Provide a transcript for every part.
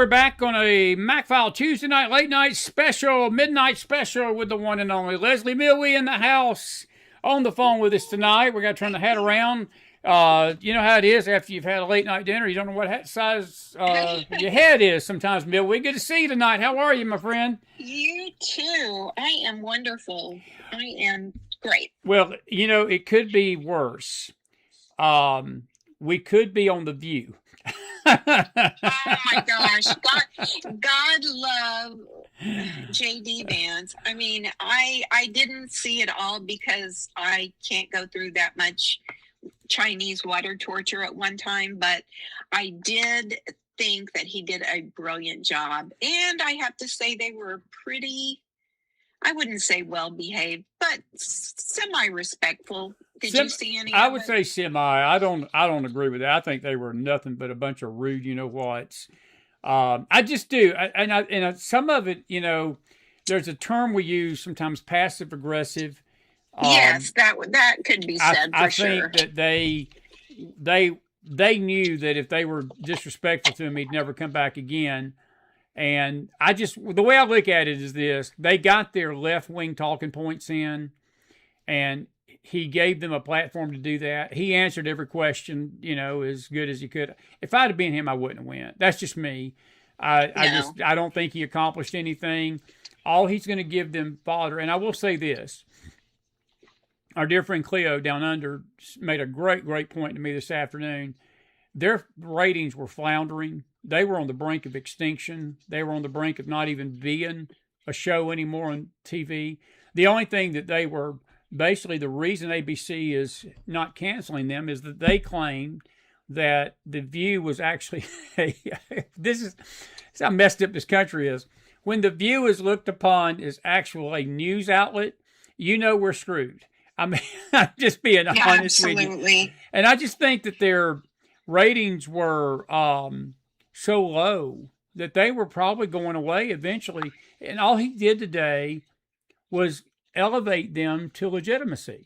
we're back on a McFile Tuesday night, late night special, midnight special with the one and only Leslie Millwee in the house on the phone with us tonight. We're going to turn the hat around. You know how it is after you've had a late night dinner. You don't know what hat size your head is sometimes, Millwee. Good to see you tonight. How are you, my friend? You too. I am wonderful. I am great. Well, you know, it could be worse. We could be on The View. Oh my gosh. God love JD Vance. I mean, I didn't see it all because I can't go through that much Chinese water torture at one time, but I did think that he did a brilliant job. And I have to say they were pretty, I wouldn't say well behaved, but semi-respectful. Did you see any I of would it? say semi. I don't agree with that. I think they were nothing but a bunch of rude, you know whats. I just do. Some of it, you know, there's a term we use sometimes, passive aggressive. Yes, that could be said for sure. I think that they knew that if they were disrespectful to him, he'd never come back again. And the way I look at it is this: they got their left wing talking points in, and he gave them a platform to do that. He answered every question, you know, as good as he could. If I'd have been him, I wouldn't have went. That's just me. I don't think he accomplished anything. All he's going to give them fodder. And I will say this: our dear friend Cleo down under made a great point to me this afternoon. Their ratings were floundering. They were on the brink of extinction. They were on the brink of not even being a show anymore on TV. The only thing that they were, basically the reason ABC is not canceling them is that they claimed that The View was actually, this is how messed up this country is. When The View is looked upon as actual a news outlet, you know we're screwed. I mean, I'm just being honest with you. And I just think that their ratings were so low that they were probably going away eventually. And all he did today was elevate them to legitimacy.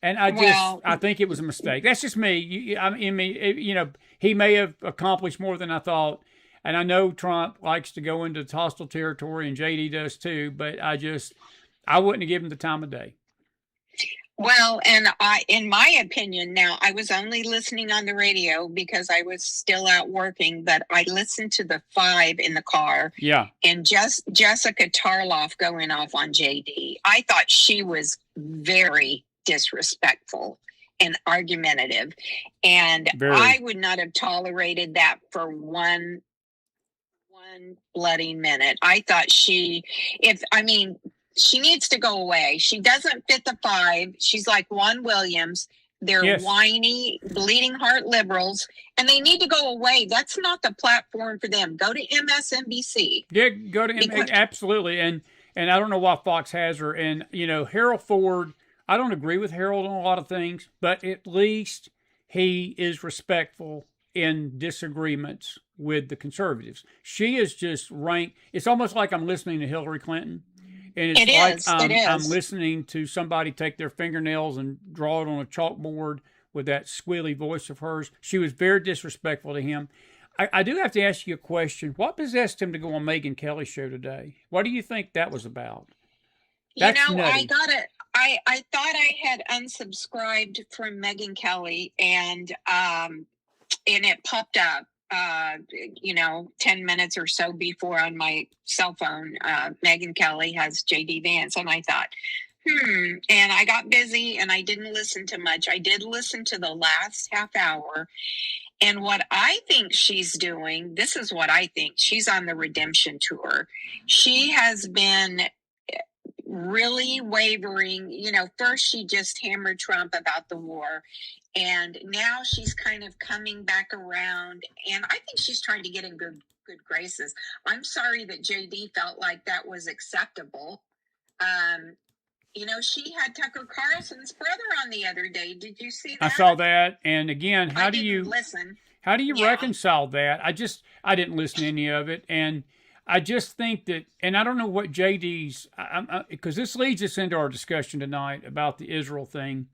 And I think it was a mistake. That's just me. I mean, you know, he may have accomplished more than I thought. And I know Trump likes to go into hostile territory, and JD does too. But I wouldn't have given him the time of day. Well, and in my opinion, now I was only listening on the radio because I was still out working, but I listened to the 5 in the car. Yeah. And just Jessica Tarloff going off on JD. I thought she was very disrespectful and argumentative. And I would not have tolerated that for one bloody minute. I thought she needs to go away. She doesn't fit the 5. She's like Juan Williams. They're whiny, bleeding heart liberals, and they need to go away. That's not the platform for them. Go to MSNBC. Yeah, go to absolutely. And I don't know why Fox has her. And, you know, Harold Ford, I don't agree with Harold on a lot of things, but at least he is respectful in disagreements with the conservatives. She is just ranked. It's almost like I'm listening to Hillary Clinton. And it's I'm listening to somebody take their fingernails and draw it on a chalkboard with that squealy voice of hers. She was very disrespectful to him. I do have to ask you a question. What possessed him to go on Meghan Kelly's show today? What do you think that was about? That's nutty. I thought I had unsubscribed from Meghan Kelly, and it popped up. 10 minutes or so before on my cell phone, Meghan Kelly has JD Vance. And I thought, and I got busy and I didn't listen to much. I did listen to the last half hour. And what I think she's doing, this is what I think. She's on the redemption tour. She has been really wavering. You know, first she just hammered Trump about the war. And now she's kind of coming back around, and I think she's trying to get in good graces. I'm sorry that JD felt like that was acceptable. You know, she had Tucker Carlson's brother on the other day. Did you see that? I saw that, and again, how do you reconcile that? I didn't listen to any of it, and I just think that, and I don't know what JD's, because this leads us into our discussion tonight about the Israel thing.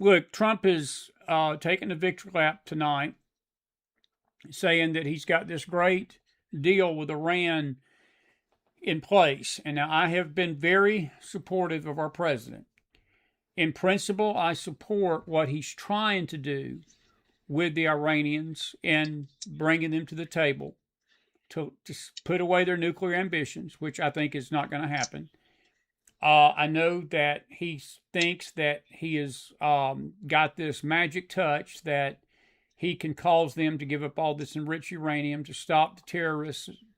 Look, Trump is taking the victory lap tonight. saying that he's got this great deal with Iran in place. And now I have been very supportive of our president. In principle, I support what he's trying to do with the Iranians and bringing them to the table to put away their nuclear ambitions, which I think is not going to happen. I know that he thinks that he has got this magic touch that he can cause them to give up all this enriched uranium, to stop the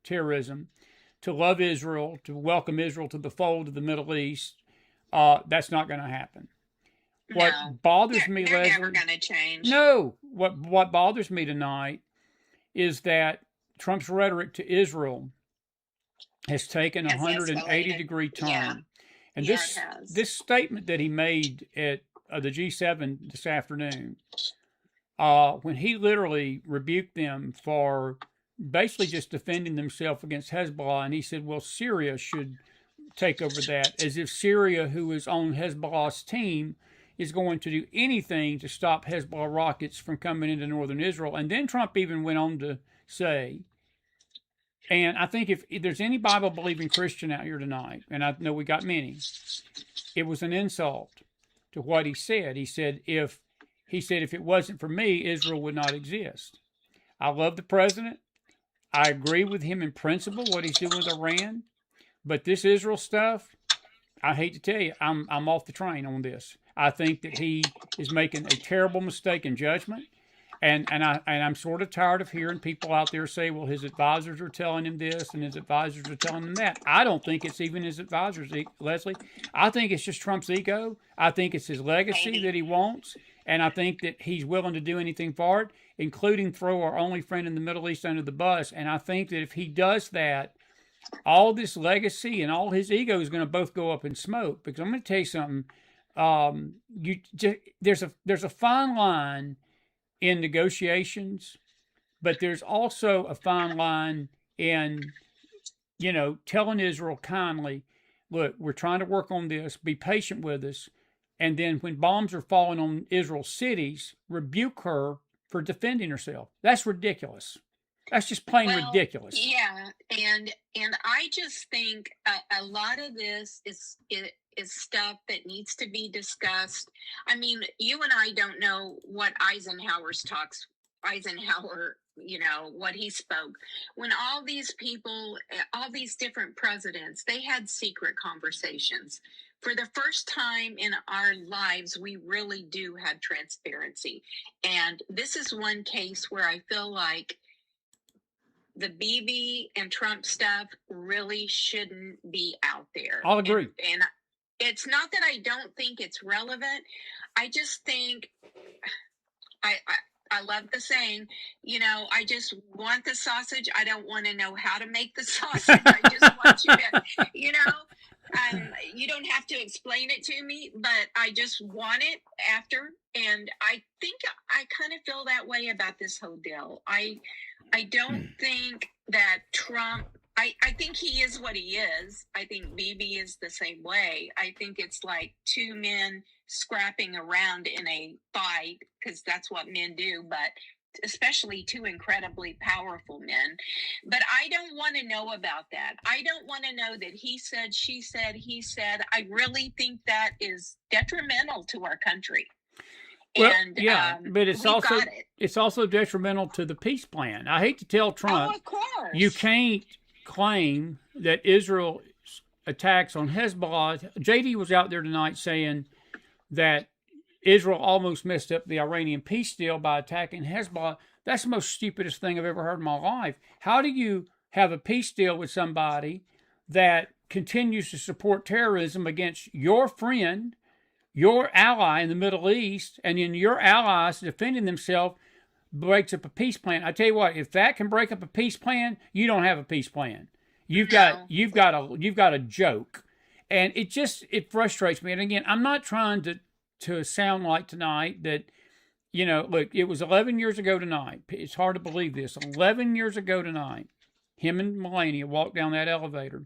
terrorism, to love Israel, to welcome Israel to the fold of the Middle East. That's not going to happen. What bothers me, Leslie, never going to change. No, what bothers me tonight is that Trump's rhetoric to Israel has taken a 180-degree turn. Yeah. And this statement that he made at the G7 this afternoon, when he literally rebuked them for basically just defending themselves against Hezbollah, and he said, well, Syria should take over that, as if Syria, who is on Hezbollah's team, is going to do anything to stop Hezbollah rockets from coming into northern Israel. And then Trump even went on to say, and I think if there's any Bible-believing Christian out here tonight, and I know we got many, it was an insult to what he said. He said, if it wasn't for me, Israel would not exist. I love the president. I agree with him in principle, what he's doing with Iran. But this Israel stuff, I hate to tell you, I'm off the train on this. I think that he is making a terrible mistake in judgment. And I'm sort of tired of hearing people out there say, well, his advisors are telling him this and his advisors are telling him that. I don't think it's even his advisors, Leslie. I think it's just Trump's ego. I think it's his legacy that he wants. And I think that he's willing to do anything for it, including throw our only friend in the Middle East under the bus. And I think that if he does that, all this legacy and all his ego is going to both go up in smoke. Because I'm going to tell you something. There's a fine line in negotiations, but there's also a fine line in, telling Israel kindly, look, we're trying to work on this, be patient with us, and then when bombs are falling on Israel's cities, rebuke her for defending herself. That's ridiculous. That's just plain ridiculous. Yeah, and I just think a lot of this is stuff that needs to be discussed. I mean, you and I don't know what Eisenhower, what he spoke. When all these people, all these different presidents, they had secret conversations. For the first time in our lives, we really do have transparency. And this is one case where I feel like the Bibi and Trump stuff really shouldn't be out there. I'll agree. And it's not that I don't think it's relevant. I just think I love the saying, I just want the sausage. I don't want to know how to make the sausage. I just want you to, you don't have to explain it to me, but I just want it after. And I think I kind of feel that way about this whole deal. I don't think that Trump, I think he is what he is. I think Bibi is the same way. I think it's like two men scrapping around in a fight, because that's what men do, but especially two incredibly powerful men. But I don't want to know about that. I don't want to know that he said, she said, he said. I really think that is detrimental to our country. Well, but it's also detrimental to the peace plan. I hate to tell Trump, of course, you can't claim that Israel's attacks on Hezbollah. JD was out there tonight saying that Israel almost messed up the Iranian peace deal by attacking Hezbollah. That's the most stupidest thing I've ever heard in my life. How do you have a peace deal with somebody that continues to support terrorism against your friend, your ally in the Middle East, and then your allies defending themselves breaks up a peace plan? I tell you what, if that can break up a peace plan, you don't have a peace plan. You've got a joke, and it frustrates me. And again, I'm not trying to sound like tonight that, look, it was 11 years ago tonight. It's hard to believe this. 11 years ago tonight, him and Melania walked down that elevator,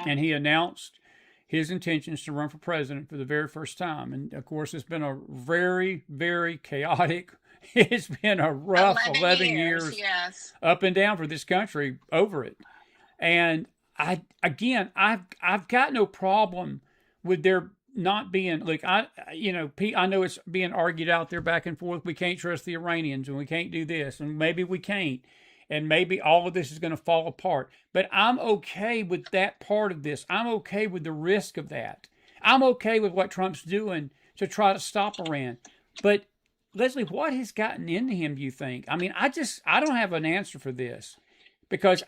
and he announced his intentions to run for president for the very first time. And of course, it's been a very, very chaotic It's been a rough 11 years, years yes. up and down for this country over it. And I've got no problem with there not being, like, I know it's being argued out there back and forth. We can't trust the Iranians and we can't do this and maybe we can't. And maybe all of this is going to fall apart. But I'm okay with that part of this. I'm okay with the risk of that. I'm okay with what Trump's doing to try to stop Iran. But Leslie, what has gotten into him, do you think? I mean, I don't have an answer for this because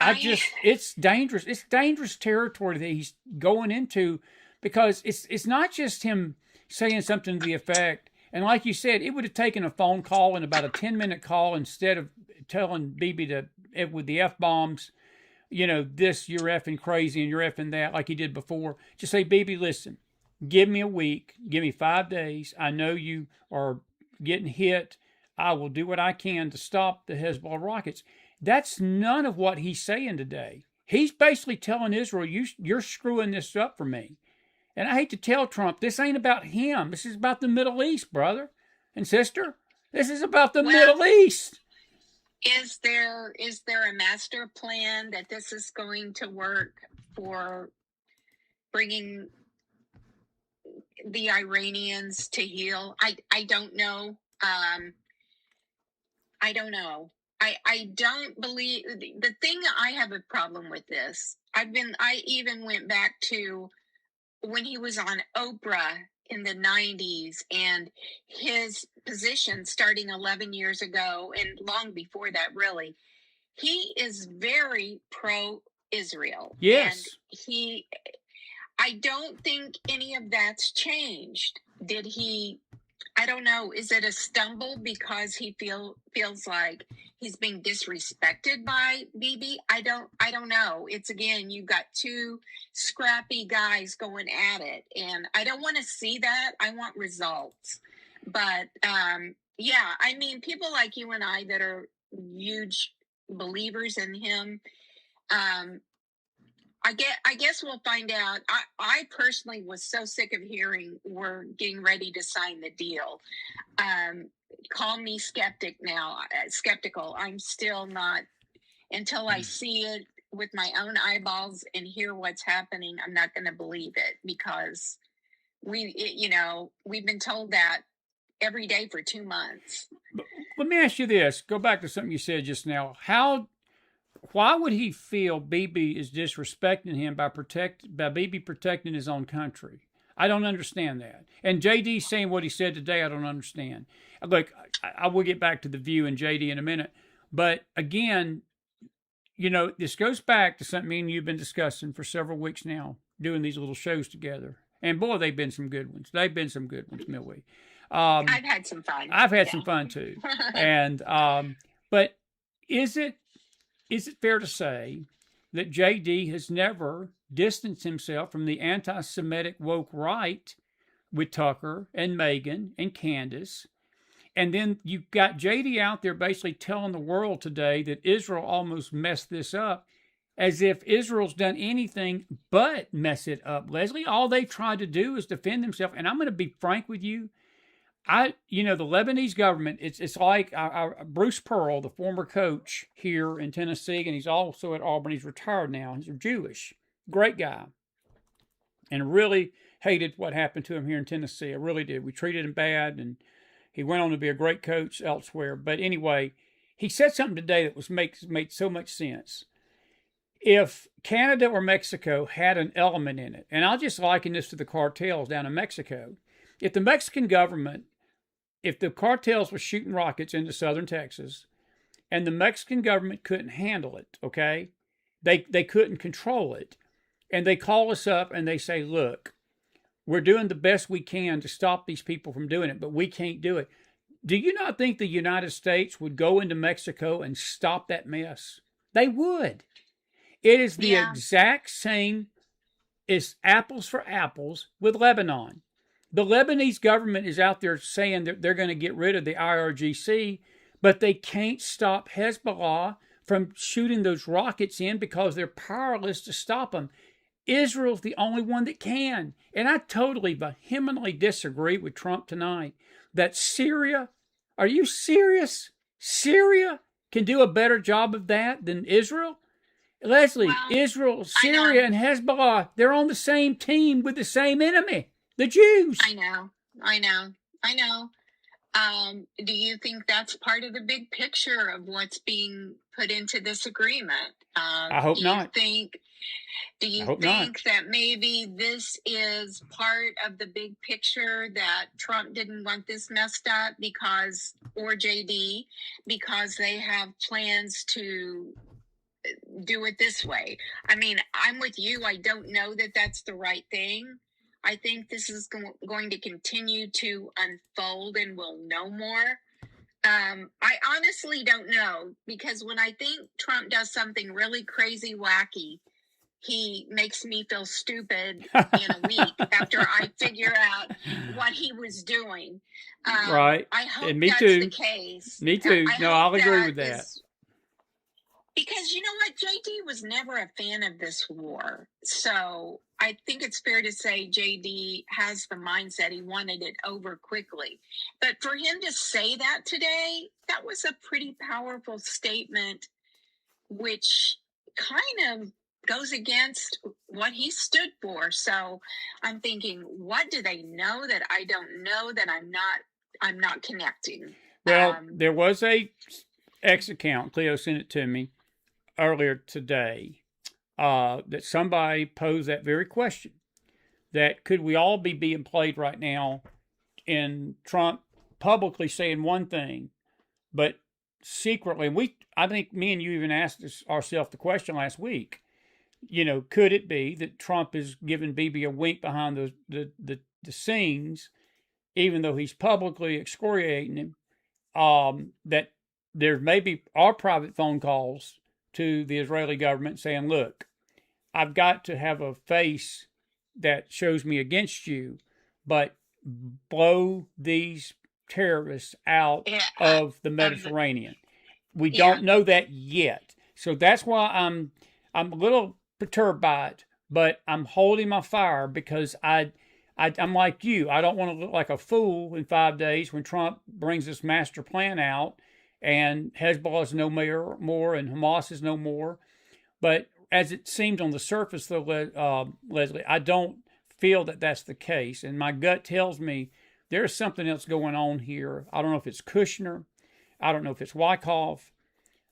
it's dangerous. It's dangerous territory that he's going into because it's not just him saying something to the effect. And like you said, it would have taken a phone call and about a 10-minute call instead of telling Bibi with the F-bombs, this, you're effing crazy and you're effing that, like he did before. Just say, Bibi, listen, give me a week, give me 5 days. I know you are getting hit. I will do what I can to stop the Hezbollah rockets. That's none of what he's saying today. He's basically telling Israel, you're screwing this up for me. And I hate to tell Trump, this ain't about him. This is about the Middle East, brother and sister. This is about the Middle East. Is there a master plan that this is going to work for bringing the Iranians to heel? I don't know. I don't know. I don't believe the thing. I have a problem with this. I even went back to when he was on Oprah in the 90s and his position starting 11 years ago and long before that, really. He is very pro-Israel. Yes. And I don't think any of that's changed. Did he, I don't know, is it a stumble because he feels like he's being disrespected by Bibi? I don't know. It's, again, you've got two scrappy guys going at it, and I don't want to see that. I want results. But yeah, I mean, people like you and I that are huge believers in him, I guess we'll find out. I personally was so sick of hearing we're getting ready to sign the deal. Call me skeptical. I'm still not, until I see it with my own eyeballs and hear what's happening. I'm not going to believe it because we've been told that every day for 2 months. Let me ask you this. Go back to something you said just now. Why would he feel Bibi is disrespecting him by Bibi protecting his own country? I don't understand that. And JD saying what he said today, I don't understand. Look, I will get back to the View and JD in a minute. But again, this goes back to something me and you've been discussing for several weeks now, doing these little shows together. And boy, they've been some good ones. Millwee. I've had some fun. I've had some fun too. And but is it fair to say that JD has never distanced himself from the anti-Semitic woke right with Tucker and Meghan and Candace? And then you've got JD out there basically telling the world today that Israel almost messed this up, as if Israel's done anything but mess it up. Leslie, all they've tried to do is defend themselves. And I'm going to be frank with you. The Lebanese government, it's like Bruce Pearl, the former coach here in Tennessee, and he's also at Auburn. He's retired now. He's Jewish. Great guy. And really hated what happened to him here in Tennessee. I really did. We treated him bad, and he went on to be a great coach elsewhere. But anyway, he said something today that made so much sense. If Canada or Mexico had an element in it, and I'll just liken this to the cartels down in Mexico, if the Mexican government, if the cartels were shooting rockets into southern Texas and the Mexican government couldn't handle it, okay, they couldn't control it, and they call us up and they say, look, we're doing the best we can to stop these people from doing it, but we can't do it. Do you not think the United States would go into Mexico and stop that mess? They would. It is the exact same as apples for apples with Lebanon. The Lebanese government is out there saying that they're going to get rid of the IRGC, but they can't stop Hezbollah from shooting those rockets in because they're powerless to stop them. Israel's the only one that can. And I totally vehemently disagree with Trump tonight that Syria Are you serious? Syria can do a better job of that than Israel? Leslie, Well, Israel, Syria, and Hezbollah, they're on the same team with the same enemy, the Jews. I know. Do you think that's part of the big picture of what's being put into this agreement? I hope not. Do you think that maybe this is part of the big picture, that Trump didn't want this messed up or JD, because they have plans to do it this way? I mean, I'm with you. I don't know that that's the right thing. I think this is going to continue to unfold and we'll know more. I honestly don't know, because when I think Trump does something really crazy, wacky, he makes me feel stupid in a week after I figure out what he was doing. Right. I hope and me that's too. the case. Me too. No, I'll agree with that. Because you know what? JD was never a fan of this war. So I think it's fair to say JD has the mindset he wanted it over quickly. But for him to say that today, that was a pretty powerful statement, which kind of goes against what he stood for. So I'm thinking, what do they know that I don't know, that I'm not connecting? Well, there was a X account, Cleo sent it to me earlier today, that somebody posed that very question, that could we all be being played right now in Trump publicly saying one thing, but secretly, I think me and you even asked ourselves the question last week, could it be that Trump is giving Bibi a wink behind the scenes, even though he's publicly excoriating him, that there maybe are private phone calls to the Israeli government saying, look, I've got to have a face that shows me against you, but blow these terrorists out of the Mediterranean. We don't know that yet. So that's why I'm a little perturbed by it, but I'm holding my fire, because I'm like you. I don't want to look like a fool in 5 days when Trump brings this master plan out and Hezbollah is no more and Hamas is no more. But as it seems on the surface, though, Leslie, I don't feel that that's the case. And my gut tells me there's something else going on here. I don't know if it's Kushner. I don't know if it's Wyckoff.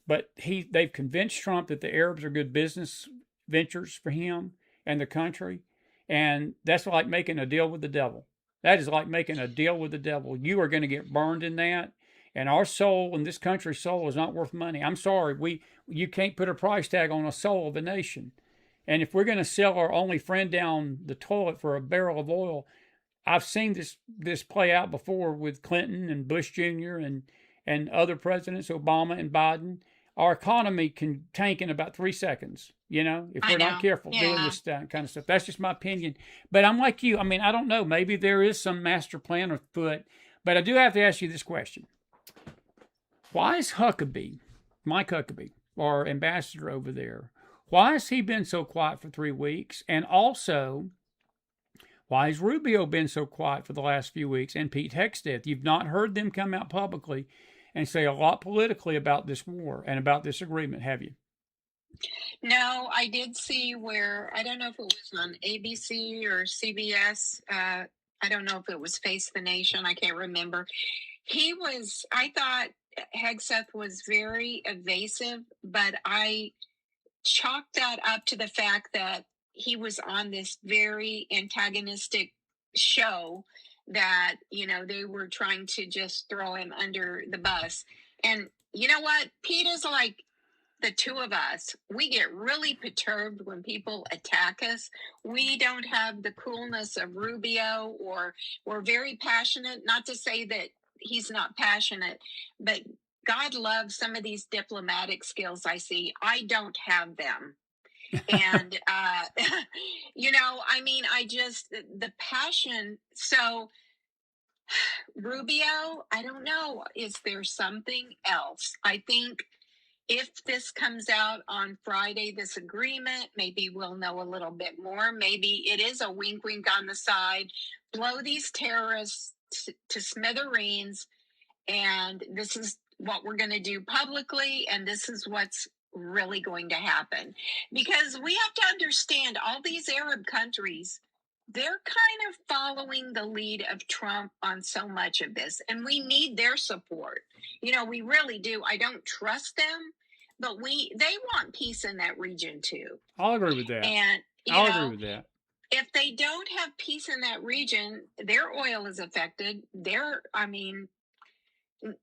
But they've convinced Trump that the Arabs are good business ventures for him and the country. And that's like making a deal with the devil. That is like making a deal with the devil. You are going to get burned in that. And our soul, and this country's soul, is not worth money. I'm sorry. You can't put a price tag on a soul of a nation. And if we're going to sell our only friend down the toilet for a barrel of oil, I've seen this play out before with Clinton and Bush Jr. and other presidents, Obama and Biden. Our economy can tank in about 3 seconds, if we're not careful doing this kind of stuff. That's just my opinion. But I'm like you. I mean, I don't know. Maybe there is some master plan afoot. But I do have to ask you this question. Why is Mike Huckabee, our ambassador over there, why has he been so quiet for 3 weeks? And also, why has Rubio been so quiet for the last few weeks? And Pete Hegseth? You've not heard them come out publicly and say a lot politically about this war and about this agreement, have you? No, I did see where, I don't know if it was on ABC or CBS. I don't know if it was Face the Nation. I can't remember. I thought Hegseth was very evasive, but I chalked that up to the fact that he was on this very antagonistic show that, they were trying to just throw him under the bus. And you know what? Pete is like the two of us. We get really perturbed when people attack us. We don't have the coolness of Rubio, or we're very passionate. Not to say that he's not passionate, but God loves some of these diplomatic skills I see. I don't have them. And, the passion. So Rubio, I don't know. Is there something else? I think if this comes out on Friday, this agreement, maybe we'll know a little bit more. Maybe it is a wink on the side. Blow these terrorists to smithereens and this is what we're going to do publicly, and this is what's really going to happen. Because we have to understand, all these Arab countries, they're kind of following the lead of Trump on so much of this, and we need their support. We really do. I don't trust them, but they want peace in that region too. I'll agree with that. And I'll agree with that. If they don't have peace in that region, their oil is affected.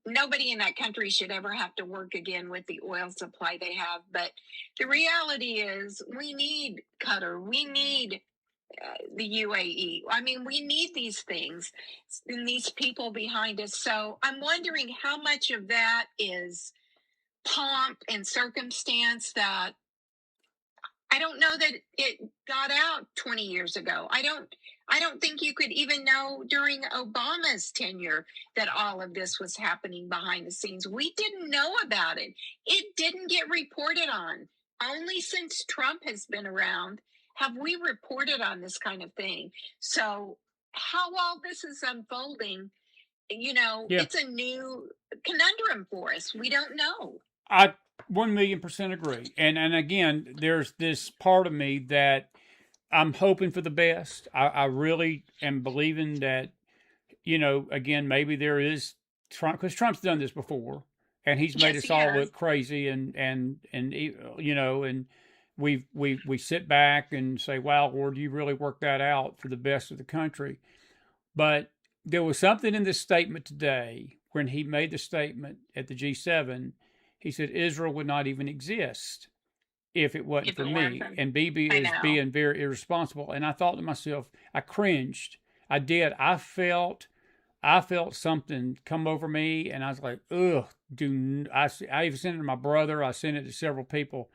Nobody in that country should ever have to work again with the oil supply they have. But the reality is, we need Qatar. We need the UAE. We need these things and these people behind us. So I'm wondering how much of that is pomp and circumstance that I don't know that it got out 20 years ago. I don't think you could even know during Obama's tenure that all of this was happening behind the scenes. We didn't know about it. It didn't get reported on. Only since Trump has been around have we reported on this kind of thing. So how all this is unfolding, it's a new conundrum for us. We don't know. I 1,000,000% agree. And again, there's this part of me that I'm hoping for the best. I really am believing that, again, maybe there is Trump, because Trump's done this before, and he's made us all look crazy, and we sit back and say, "Wow, Lord, you really worked that out for the best of the country." But there was something in this statement today when he made the statement at the G7. He said Israel would not even exist if it wasn't for me. And Bibi is being very irresponsible. And I thought to myself, I cringed. I did. I felt something come over me, and I was like, ugh. I even sent it to my brother. I sent it to several people.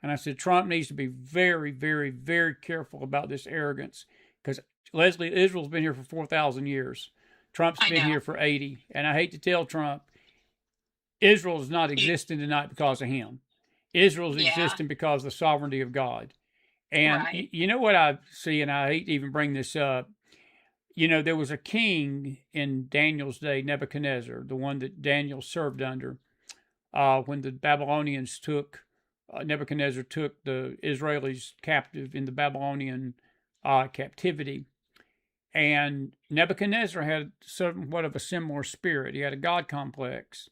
And I said, Trump needs to be very, very, very careful about this arrogance. Because, Leslie, Israel's been here for 4,000 years. Trump's been here for 80. And I hate to tell Trump, Israel is not existing tonight because of him. Israel's existing because of the sovereignty of God. And you know what I see, and I hate to even bring this up, there was a king in Daniel's day, Nebuchadnezzar, the one that Daniel served under, when the Babylonians took, Nebuchadnezzar took the Israelis captive in the Babylonian captivity. And Nebuchadnezzar had somewhat of a similar spirit. He had a God complex.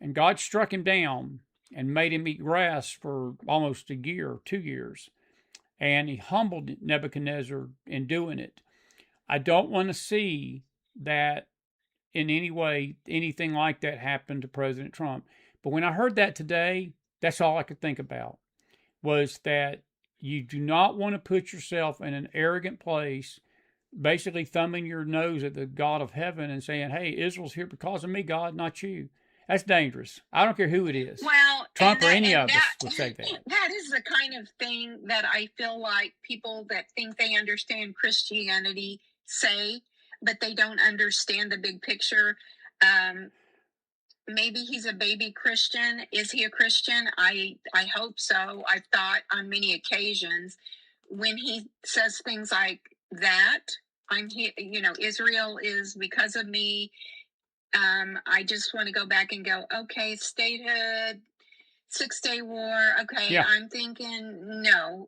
And God struck him down and made him eat grass for almost a year, 2 years. And he humbled Nebuchadnezzar in doing it. I don't want to see that in any way, anything like that happen to President Trump. But when I heard that today, that's all I could think about, was that you do not want to put yourself in an arrogant place, basically thumbing your nose at the God of heaven and saying, hey, Israel's here because of me, God, not you. That's dangerous. I don't care who it is. Well, Trump or any of us would say that. That is the kind of thing that I feel like people that think they understand Christianity say, but they don't understand the big picture. Maybe he's a baby Christian. Is he a Christian? I hope so. I've thought on many occasions when he says things like that, I'm here, Israel is because of me. I just want to go back and go, okay, statehood, 6-Day War. Okay, yeah. I'm thinking, no,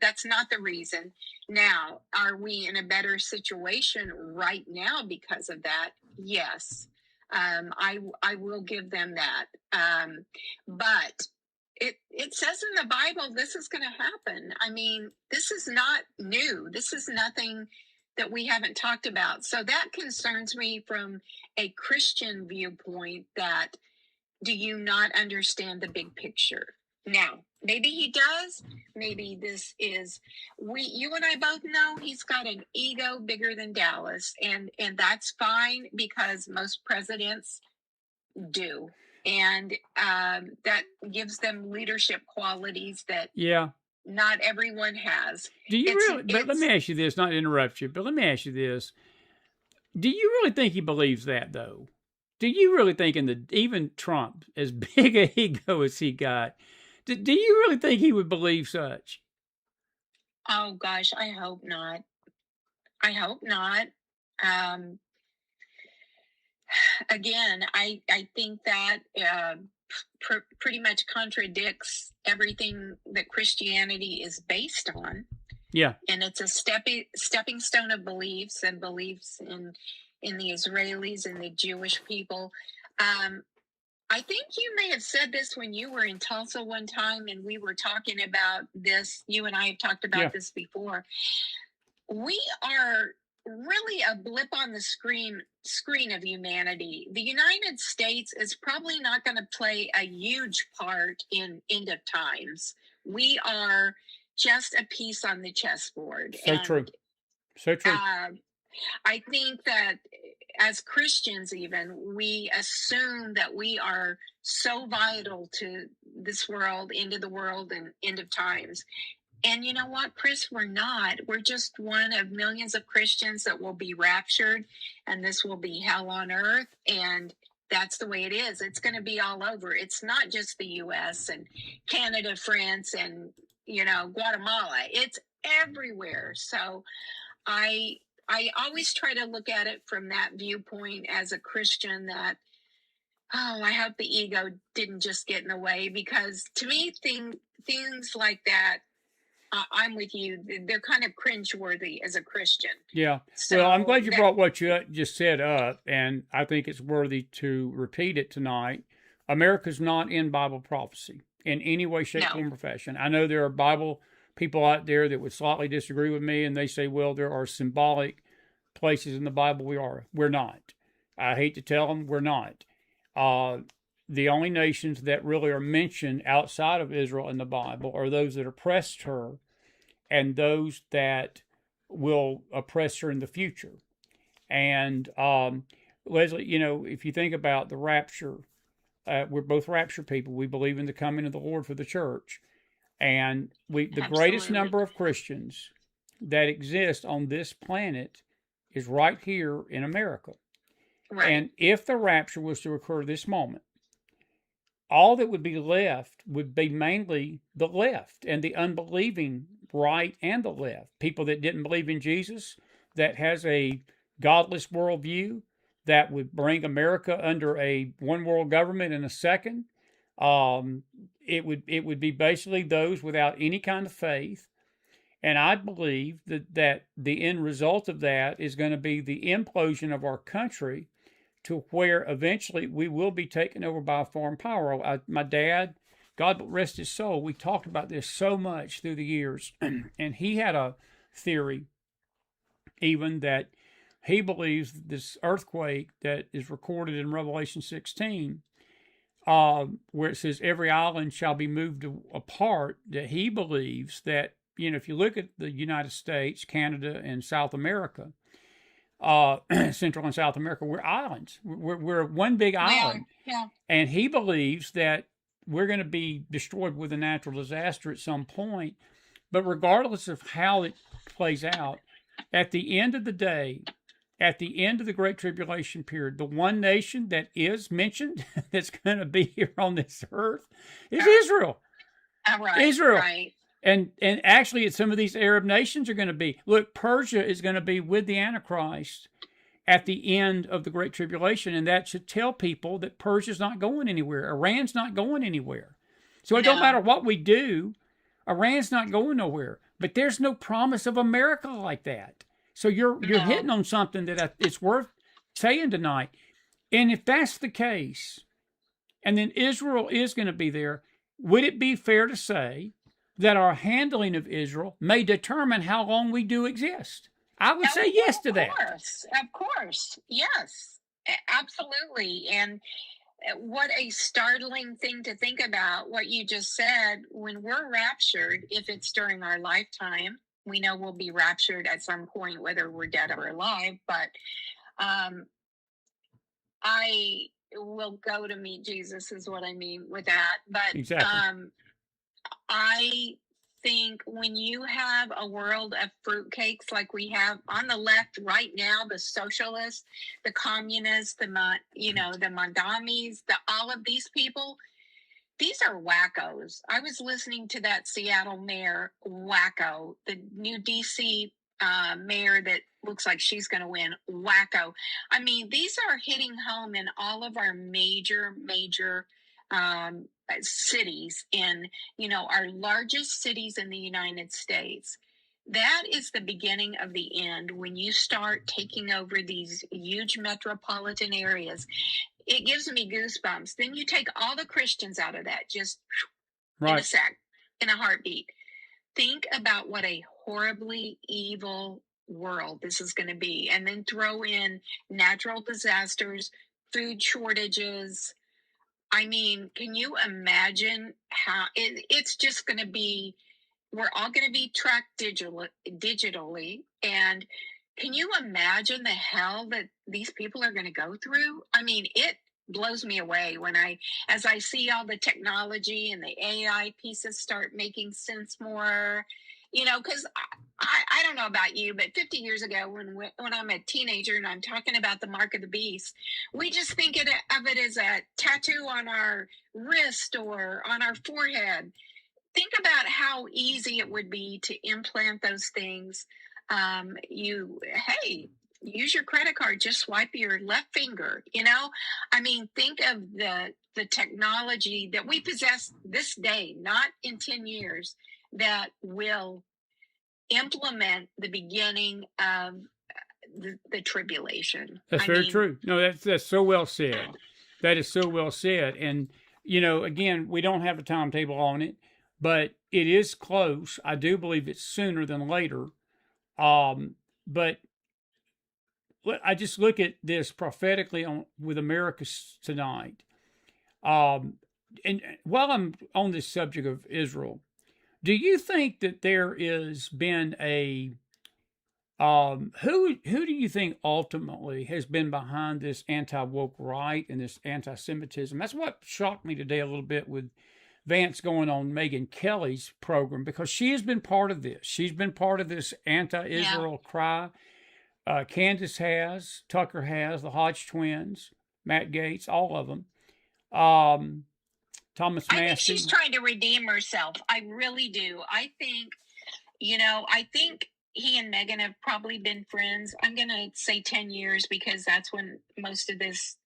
that's not the reason. Now, are we in a better situation right now because of that? Yes. I will give them that. But it says in the Bible, this is going to happen. I mean, this is not new. This is nothing that we haven't talked about. So that concerns me from a Christian viewpoint, that do you not understand the big picture? Now, maybe he does. Maybe this is, you and I both know he's got an ego bigger than Dallas, and that's fine because most presidents do. And that gives them leadership qualities that not everyone has. Do you really? But let me ask you this, not to interrupt you, but let me ask you this. Do you really think he believes that, though? Do you really think even Trump, as big an ego as he got, do you really think he would believe such? Oh, gosh, I hope not. I hope not. again, I think that pretty much contradicts everything that Christianity is based on. Yeah. And it's a stepping stone of beliefs and beliefs in the Israelis and the Jewish people. I think you may have said this when you were in Tulsa one time, and we were talking about this. You and I have talked about this before. We are really a blip on the screen of humanity. The United States is probably not going to play a huge part in end of times. We are just a piece on the chessboard. So true. So true. I think that as Christians, even, we assume that we are so vital to this world, into the world, and end of times. And you know what, Chris? We're not. We're just one of millions of Christians that will be raptured, and this will be hell on earth. And that's the way it is. It's going to be all over. It's not just the U.S. and Canada, France, and, Guatemala. It's everywhere. So I always try to look at it from that viewpoint as a Christian, that, I hope the ego didn't just get in the way, because to me, things like that, I'm with you. They're kind of cringeworthy as a Christian. Yeah. So well, I'm glad you brought what you just said up, and I think it's worthy to repeat it tonight. America's not in Bible prophecy in any way, shape, form, or fashion. I know there are Bible people out there that would slightly disagree with me, and they say, well, there are symbolic places in the Bible we are. We're not. I hate to tell them, we're not. The only nations that really are mentioned outside of Israel in the Bible are those that oppressed her and those that will oppress her in the future. And Leslie, if you think about the rapture, we're both rapture people. We believe in the coming of the Lord for the church. And the greatest number of Christians that exist on this planet is right here in America. Right. And if the rapture was to occur this moment, all that would be left would be mainly the left and the unbelieving right and the left. People that didn't believe in Jesus, that has a godless worldview, that would bring America under a one world government in a second. It would be basically those without any kind of faith. And I believe that the end result of that is going to be the implosion of our country, to where eventually we will be taken over by a foreign power. My dad, God rest his soul, we talked about this so much through the years, and he had a theory even that he believes this earthquake that is recorded in Revelation 16, where it says every island shall be moved apart, that he believes that, if you look at the United States, Canada, and South America, Central and South America, we're islands. We're one big island. Yeah. And he believes that we're going to be destroyed with a natural disaster at some point. But regardless of how it plays out, at the end of the day, at the end of the Great Tribulation period, the one nation that is mentioned that's going to be here on this earth is Israel. Right. Israel. Right. And actually, some of these Arab nations are going to be. Look, Persia is going to be with the Antichrist at the end of the Great Tribulation, and that should tell people that Persia's not going anywhere. Iran's not going anywhere. So it don't matter what we do, Iran's not going nowhere. But there's no promise of America like that. So you're hitting on something that it's worth saying tonight. And if that's the case, and then Israel is going to be there, would it be fair to say that our handling of Israel may determine how long we do exist? I would say yes to that. Of course. Yes, absolutely. And what a startling thing to think about, what you just said. When we're raptured, if it's during our lifetime, we know we'll be raptured at some point, whether we're dead or alive. But I will go to meet Jesus, is what I mean with that. But exactly. I think when you have a world of fruitcakes like we have on the left right now, the socialists, the communists, the Mandamis, all of these people, these are wackos. I was listening to that Seattle mayor, wacko, the new DC mayor that looks like she's going to win. Wacko. I mean, these are hitting home in all of our major cities, in our largest cities in the United States. That is the beginning of the end when you start taking over these huge metropolitan areas. It gives me goosebumps. Then you take all the Christians out of that, just in a sec, in a heartbeat. Think about what a horribly evil world this is going to be. And then throw in natural disasters, food shortages. I mean, can you imagine how it's just going to be? We're all going to be tracked digitally. And can you imagine the hell that these people are going to go through? I mean, it blows me away as I see all the technology and the AI pieces start making sense more, because I don't know about you, but 50 years ago when I'm a teenager and I'm talking about the mark of the beast, we just think of it as a tattoo on our wrist or on our forehead. Think about how easy it would be to implant those things. Use your credit card, just swipe your left finger, I mean, think of the technology that we possess this day, not in 10 years, that will implement the beginning of the tribulation. That's very true. No, that's so well said. That is so well said. And, again, we don't have a timetable on it, but it is close. I do believe it's sooner than later. But I just look at this prophetically with America tonight. And while I'm on this subject of Israel, do you think that there has been a who do you think ultimately has been behind this anti-woke right and this anti-Semitism? That's what shocked me today a little bit with Vance going on Meghan Kelly's program, because she has been part of this. She's been part of this anti-Israel cry. Candace has, Tucker has, the Hodge twins, Matt Gaetz, all of them. Thomas Massey. I think she's trying to redeem herself. I really do. I think he and Meghan have probably been friends. I'm going to say 10 years because that's when most of this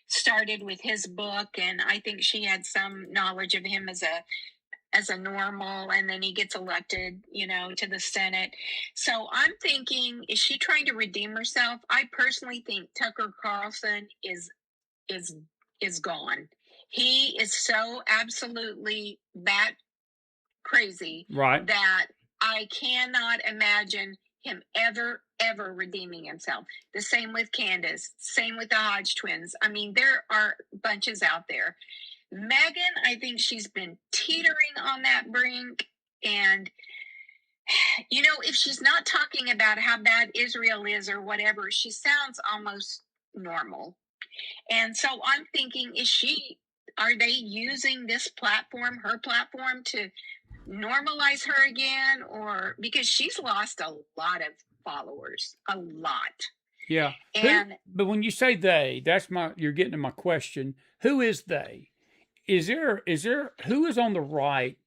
started with his book. And I think she had some knowledge of him as a normal, and then he gets elected, to the Senate. So I'm thinking, is she trying to redeem herself? I personally think Tucker Carlson is gone. He is so absolutely that crazy, right, that I cannot imagine him ever redeeming himself. The same with Candace, same with the Hodge twins. I mean, there are bunches out there. Meghan, I think she's been teetering on that brink. And, if she's not talking about how bad Israel is or whatever, she sounds almost normal. And so I'm thinking, are they using this platform, her platform, to normalize her again? Or because she's lost a lot of followers, a lot. Yeah. But when you say they, you're getting to my question. Who is they? Is there who is on the right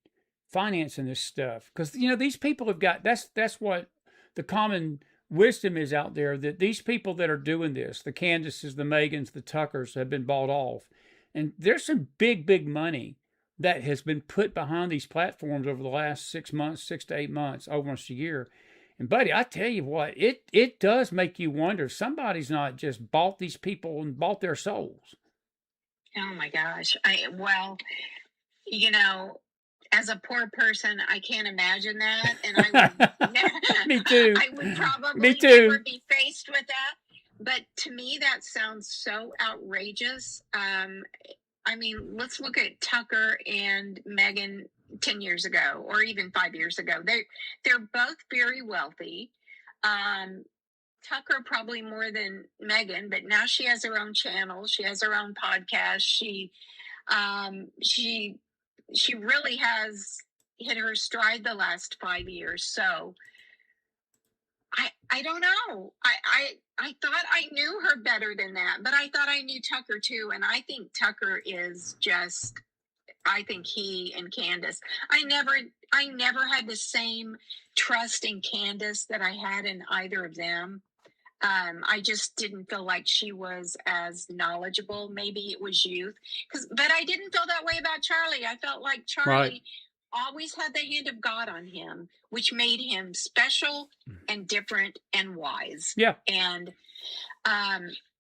financing this stuff? Because these people have got that's what the common wisdom is out there, that these people that are doing this, the Candaces, the Megans, the Tuckers, have been bought off, and there's some big money that has been put behind these platforms over the last 6 to 8 months, almost a year. And buddy, I tell you what, it does make you wonder. Somebody's not just bought these people and bought their souls. Oh my gosh. As a poor person, I can't imagine that. And I would Me too. I would probably never be faced with that. But to me, that sounds so outrageous. I mean, let's look at Tucker and Meghan 10 years ago, or even 5 years ago. They're both very wealthy. Tucker probably more than Meghan, but now she has her own channel. She has her own podcast. She really has hit her stride the last 5 years. So I don't know. I thought I knew her better than that, but I thought I knew Tucker too. And I think Tucker is just, I think he and Candace, I never had the same trust in Candace that I had in either of them. I just didn't feel like she was as knowledgeable. Maybe it was youth, but I didn't feel that way about Charlie. I felt like Charlie always had the hand of God on him, which made him special and different and wise. Yeah. And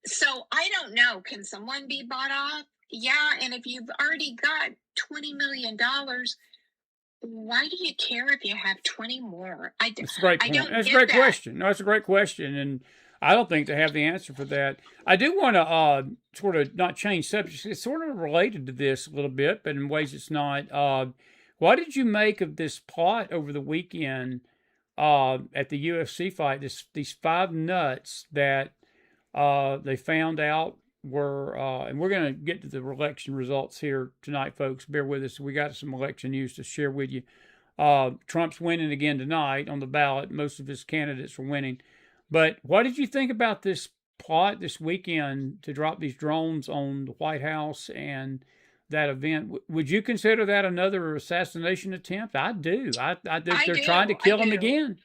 so I don't know. Can someone be bought off? Yeah. And if you've already got $20 million, why do you care if you have 20 more? That's a great point. That's a great question. No, that's a great question. And I don't think they have the answer for that. I do want to sort of not change subjects. It's sort of related to this a little bit, but in ways it's not. What did you make of this plot over the weekend at the UFC fight? These 5 nuts that they found out were, and we're going to get to the election results here tonight, folks. Bear with us. We got some election news to share with you. Trump's winning again tonight on the ballot. Most of his candidates are winning. But what did you think about this plot this weekend to drop these drones on the White House and that event? Would you consider that another assassination attempt? I do. They're trying to kill him again.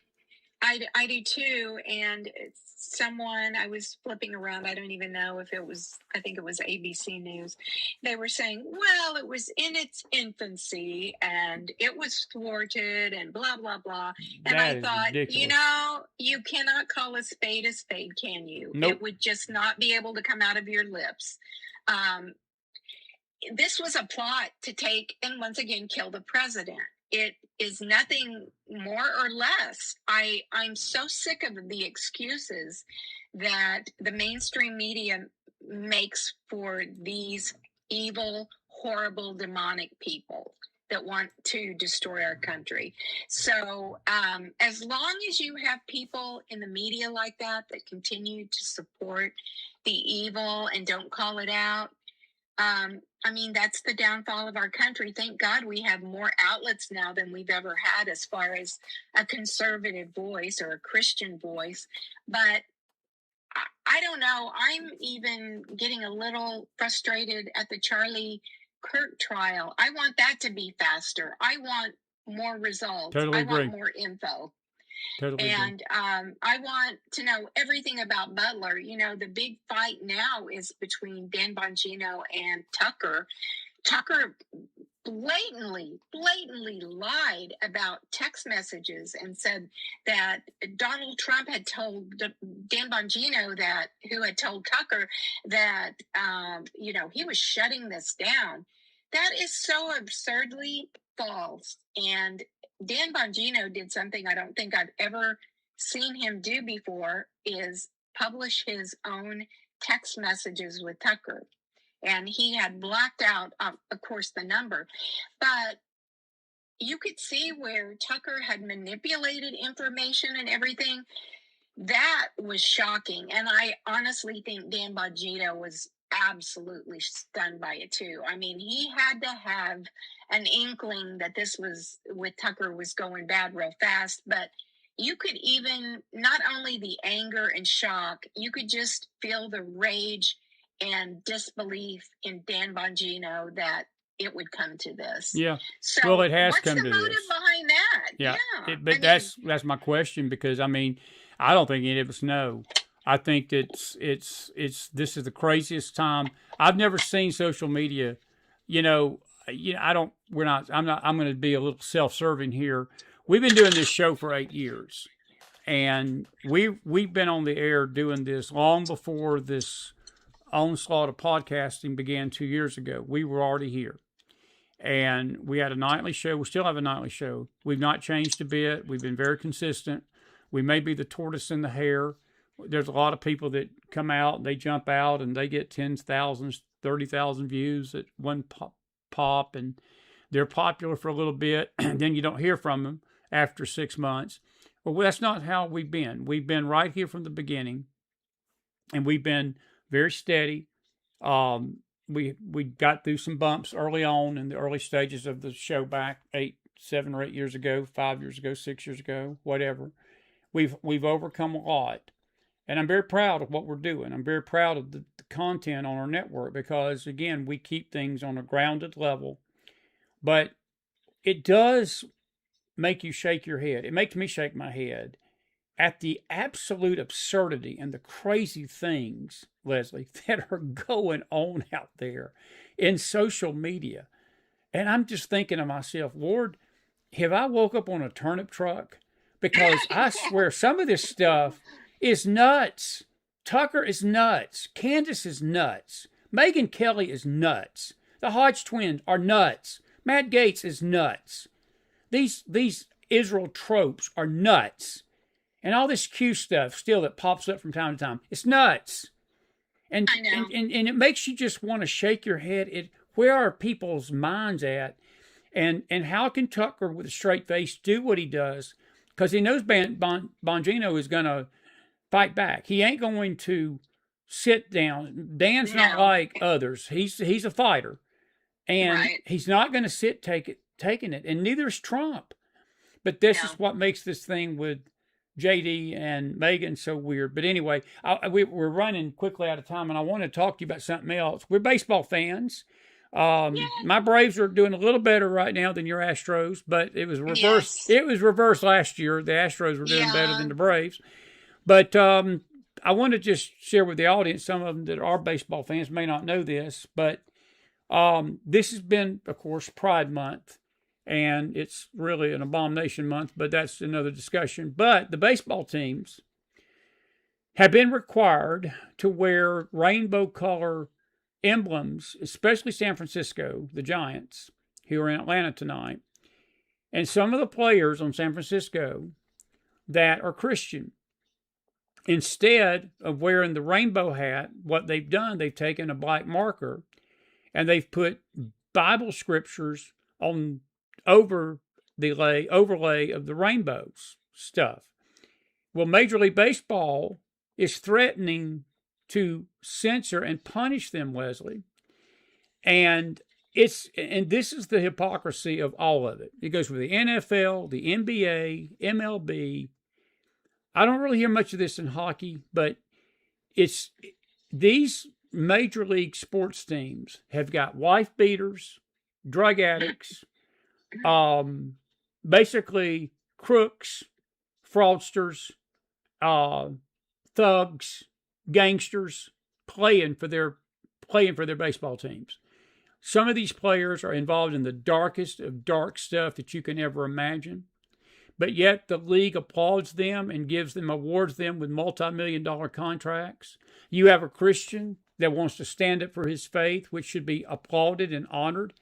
I do too. And someone, I was flipping around, I don't even know if it was, I think it was ABC News. They were saying, well, it was in its infancy and it was thwarted and blah, blah, blah. And I thought, ridiculous. You cannot call a spade, can you? Nope. It would just not be able to come out of your lips. This was a plot to take and once again kill the president. It is nothing more or less. I'm so sick of the excuses that the mainstream media makes for these evil, horrible, demonic people that want to destroy our country. So as long as you have people in the media like that continue to support the evil and don't call it out, that's the downfall of our country. Thank God we have more outlets now than we've ever had as far as a conservative voice or a Christian voice. But I don't know. I'm even getting a little frustrated at the Charlie Kirk trial. I want that to be faster. I want more results. Totally agree. Want more info. Totally and I want to know everything about Butler. The big fight now is between Dan Bongino and Tucker. Tucker blatantly lied about text messages and said that Donald Trump had told Dan Bongino who had told Tucker that, he was shutting this down. That is so absurdly false. And Dan Bongino did something I don't think I've ever seen him do before, is publish his own text messages with Tucker. And he had blacked out, of course, the number. But you could see where Tucker had manipulated information and everything. That was shocking. And I honestly think Dan Bongino was absolutely stunned by it too. He had to have an inkling that this was with Tucker was going bad real fast, but you could even, not only the anger and shock, you could just feel the rage and disbelief in Dan Bongino that it would come to this. Yeah. So well, it has come to this. What's the motive behind that? Yeah. But that's my question, because I don't think any of us know. I think this is the craziest time. I've never seen social media. I'm going to be a little self-serving here. We've been doing this show for 8 years, and we've been on the air doing this long before this onslaught of podcasting began 2 years ago. We were already here, and we had a nightly show. We still have a nightly show. We've not changed a bit. We've been very consistent. We may be the tortoise and the hare. There's a lot of people that come out, and they jump out, and they get 10,000, 30,000 views at one pop, and they're popular for a little bit, and then you don't hear from them after 6 months. Well, that's not how we've been. We've been right here from the beginning, and we've been very steady. We got through some bumps early on in the early stages of the show back 7 or 8 years ago, 5 years ago, 6 years ago, whatever. We've overcome a lot. And I'm very proud of what we're doing. I'm very proud of the content on our network because, again, we keep things on a grounded level. But it does make you shake your head. It makes me shake my head at the absolute absurdity and the crazy things, Leslie, that are going on out there in social media. And I'm just thinking to myself, Lord, have I woke up on a turnip truck? Because I swear some of this stuff is nuts. Tucker is nuts. Candace is nuts. Meghan Kelly is nuts. The Hodge twins are nuts. Matt Gaetz is nuts. These Israel tropes are nuts. And all this Q stuff still that pops up from time to time, it's nuts. And I know. And it makes you just want to shake your head. Where are people's minds at? And how can Tucker, with a straight face, do what he does? Because he knows Bongino is going to fight back. He ain't going to sit down. Dan's not like others. He's a fighter, and he's not going to sit taking it. And neither is Trump. But this is what makes this thing with JD and Meghan so weird. But anyway, we're running quickly out of time, and I want to talk to you about something else. We're baseball fans. My Braves are doing a little better right now than your Astros, but it was reversed. Yes. It was reversed last year. The Astros were doing better than the Braves. But I want to just share with the audience, some of them that are baseball fans may not know this, but this has been, of course, Pride Month, and it's really an abomination month, but that's another discussion. But the baseball teams have been required to wear rainbow color emblems, especially San Francisco, the Giants, who are in Atlanta tonight, and some of the players on San Francisco that are Christian. Instead of wearing the rainbow hat, what they've done, they've taken a black marker and they've put Bible scriptures on overlay of the rainbow stuff. Well, Major League Baseball is threatening to censor and punish them, Leslie. And this is the hypocrisy of all of it. It goes with the NFL, the NBA, MLB. I don't really hear much of this in hockey, but it's these major league sports teams have got wife beaters, drug addicts, basically crooks, fraudsters, thugs, gangsters playing for their baseball teams. Some of these players are involved in the darkest of dark stuff that you can ever imagine. But yet the league applauds them and awards them with multi-million-dollar contracts. You have a Christian that wants to stand up for his faith, which should be applauded and honored.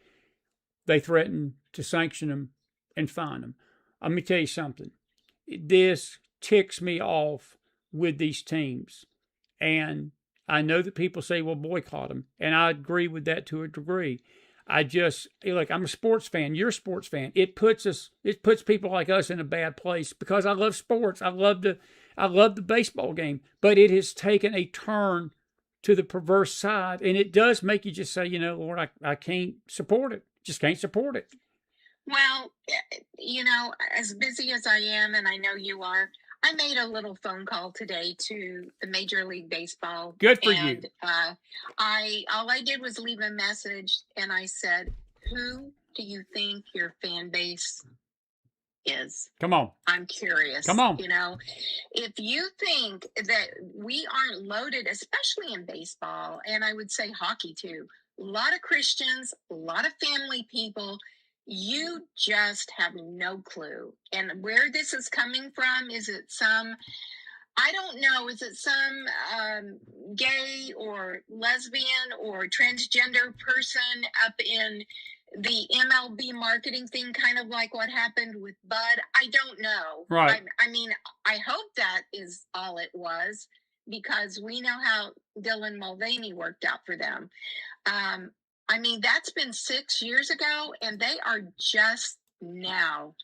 They threaten to sanction him and fine him. Let me tell you something. This ticks me off with these teams. And I know that people say, well, boycott them. And I agree with that to a degree. I'm a sports fan. You're a sports fan. It puts people like us in a bad place because I love sports. I love the baseball game, but it has taken a turn to the perverse side, and it does make you just say, Lord, I can't support it. Just can't support it. Well, as busy as I am, and I know you are, I made a little phone call today to the Major League Baseball. Good for you. All I did was leave a message, and I said, "Who do you think your fan base is?" Come on. I'm curious. Come on. If you think that we aren't loaded, especially in baseball, and I would say hockey too, a lot of Christians, a lot of family people. You just have no clue. And where this is coming from, is it I don't know, is it some gay or lesbian or transgender person up in the MLB marketing thing, kind of like what happened with Bud? I don't know. Right. I mean, I hope that is all it was, because we know how Dylan Mulvaney worked out for them. I mean, that's been 6 years ago, and they are just now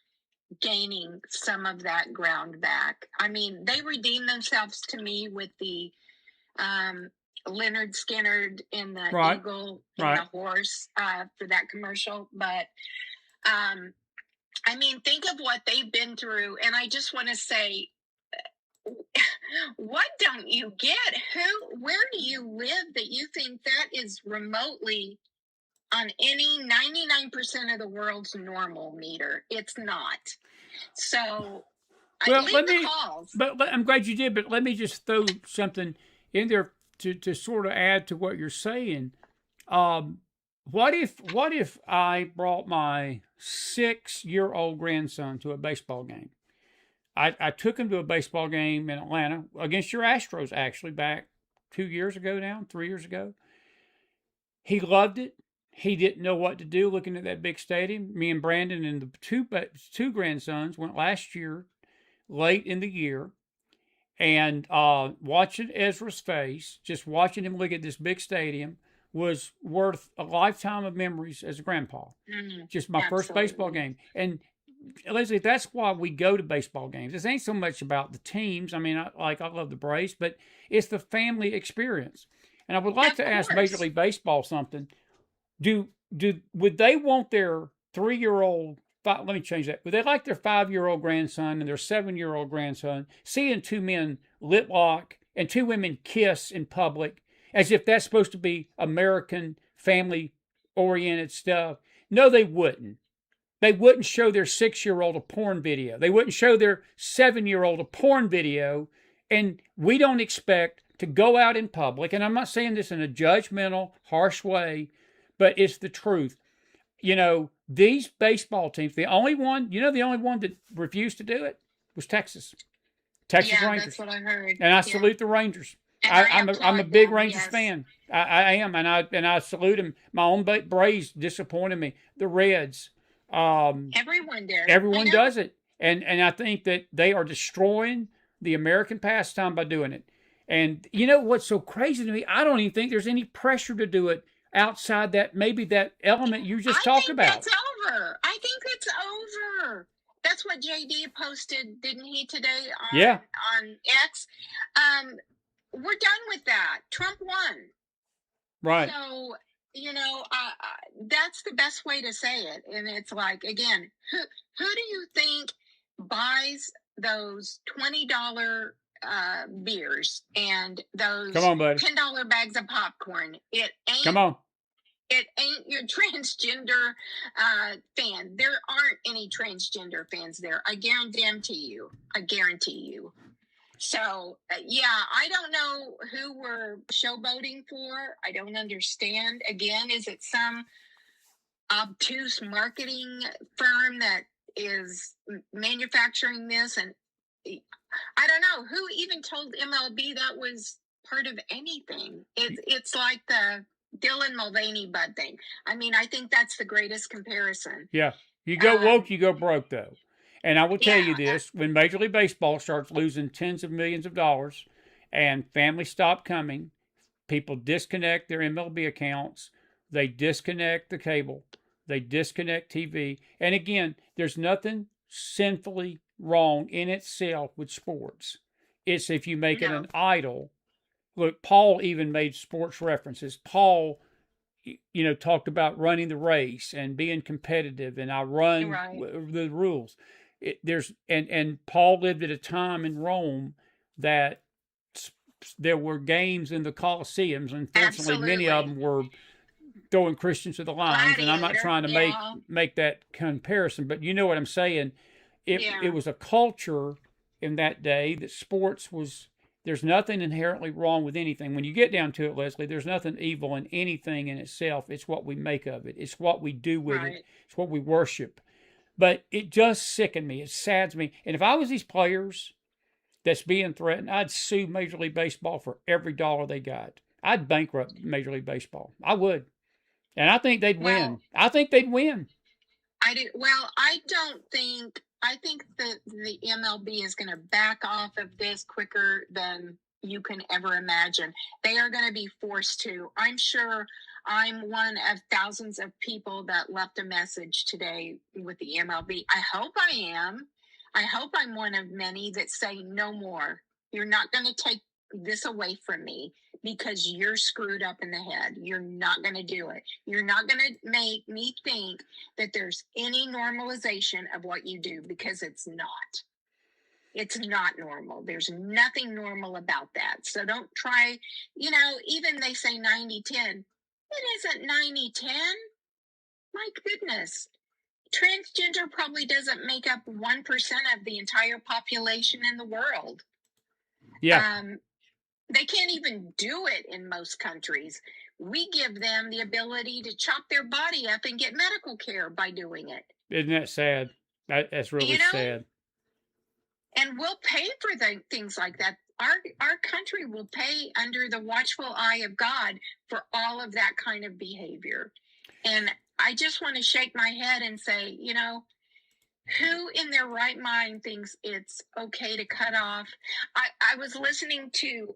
gaining some of that ground back. I mean, they redeemed themselves to me with the Leonard Skinner and the eagle and the horse for that commercial. But, I mean, think of what they've been through, and I just want to say, what don't you get? Where do you live that you think that is remotely on any 99% of the world's normal meter. It's not. So Well, leave the calls. But I'm glad you did. But let me just throw something in there to sort of add to what you're saying. What if I brought my 6-year-old grandson to a baseball game? I took him to a baseball game in Atlanta against your Astros, actually, back 2 years ago now, 3 years ago. He loved it. He didn't know what to do looking at that big stadium. Me and Brandon and the two grandsons went last year, late in the year, and watching Ezra's face, just watching him look at this big stadium, was worth a lifetime of memories as a grandpa. Just my first baseball game. And Leslie, that's why we go to baseball games. It ain't so much about the teams. I mean, I love the Braves, but it's the family experience. And I would like to ask Major League Baseball something. Would they want their 3-year-old? Let me change that. Would they like their 5-year-old grandson and their 7-year-old grandson seeing two men lip lock and two women kiss in public, as if that's supposed to be American family-oriented stuff? No, they wouldn't. They wouldn't show their 6-year-old a porn video. They wouldn't show their 7-year-old a porn video. And we don't expect to go out in public, and I'm not saying this in a judgmental, harsh way, but it's the truth. You know, these baseball teams, the only one that refused to do it was Texas. Texas Rangers. That's what I heard. And I salute the Rangers. I'm a big Rangers fan. I am, and I salute them. My own Braves disappointed me. The Reds. Everyone did. Everyone does it, and I think that they are destroying the American pastime by doing it. And you know what's so crazy to me? I don't even think there's any pressure to do it outside that element you just talked about. That's over. I think it's over. That's what JD posted, didn't he, today on X? We're done with that. Trump won. Right. So, you know, that's the best way to say it. And it's like, again, who do you think buys those $20 beers and those $10 bags of popcorn? It ain't your transgender fan. There aren't any transgender fans there. I guarantee you. So, I don't know who we're showboating for. I don't understand. Again, is it some obtuse marketing firm that is manufacturing this? And I don't know who even told MLB that was part of anything. It's like the Dylan Mulvaney Bud thing. I mean, I think that's the greatest comparison. Yeah. You go woke, you go broke, though. And I will tell you this, when Major League Baseball starts losing tens of millions of dollars and families stop coming, people disconnect their MLB accounts, they disconnect the cable, they disconnect TV. And again, there's nothing sinfully wrong in itself with sports. It's if you make it an idol. Look, Paul even made sports references. Paul, talked about running the race and being competitive, and I run the rules. And Paul lived at a time in Rome that there were games in the Colosseums. Unfortunately, many of them were throwing Christians to the lions, and I'm not trying to make that comparison, but you know what I'm saying. It was a culture in that day that sports was. There's nothing inherently wrong with anything. When you get down to it, Leslie, there's nothing evil in anything in itself. It's what we make of it. It's what we do with it. It's what we worship. But it just sickened me. It saddens me. And if I was these players that's being threatened, I'd sue Major League Baseball for every dollar they got. I'd bankrupt Major League Baseball. I would. And I think they'd win. I think they'd win. I do. Well, I think that the MLB is going to back off of this quicker than you can ever imagine. They are going to be forced to. I'm sure I'm one of thousands of people that left a message today with the MLB. I hope I am. I hope I'm one of many that say no more. You're not going to take this away from me because you're screwed up in the head. You're not going to do it. You're not going to make me think that there's any normalization of what you do, because it's not. It's not normal. There's nothing normal about that. So don't try, even they say 90-10. It isn't 90-10. My goodness. Transgender probably doesn't make up 1% of the entire population in the world. Yeah. They can't even do it in most countries. We give them the ability to chop their body up and get medical care by doing it. Isn't that sad? That's really sad. And we'll pay for things like that. Our country will pay under the watchful eye of God for all of that kind of behavior. And I just want to shake my head and say, who in their right mind thinks it's okay to cut off? I was listening to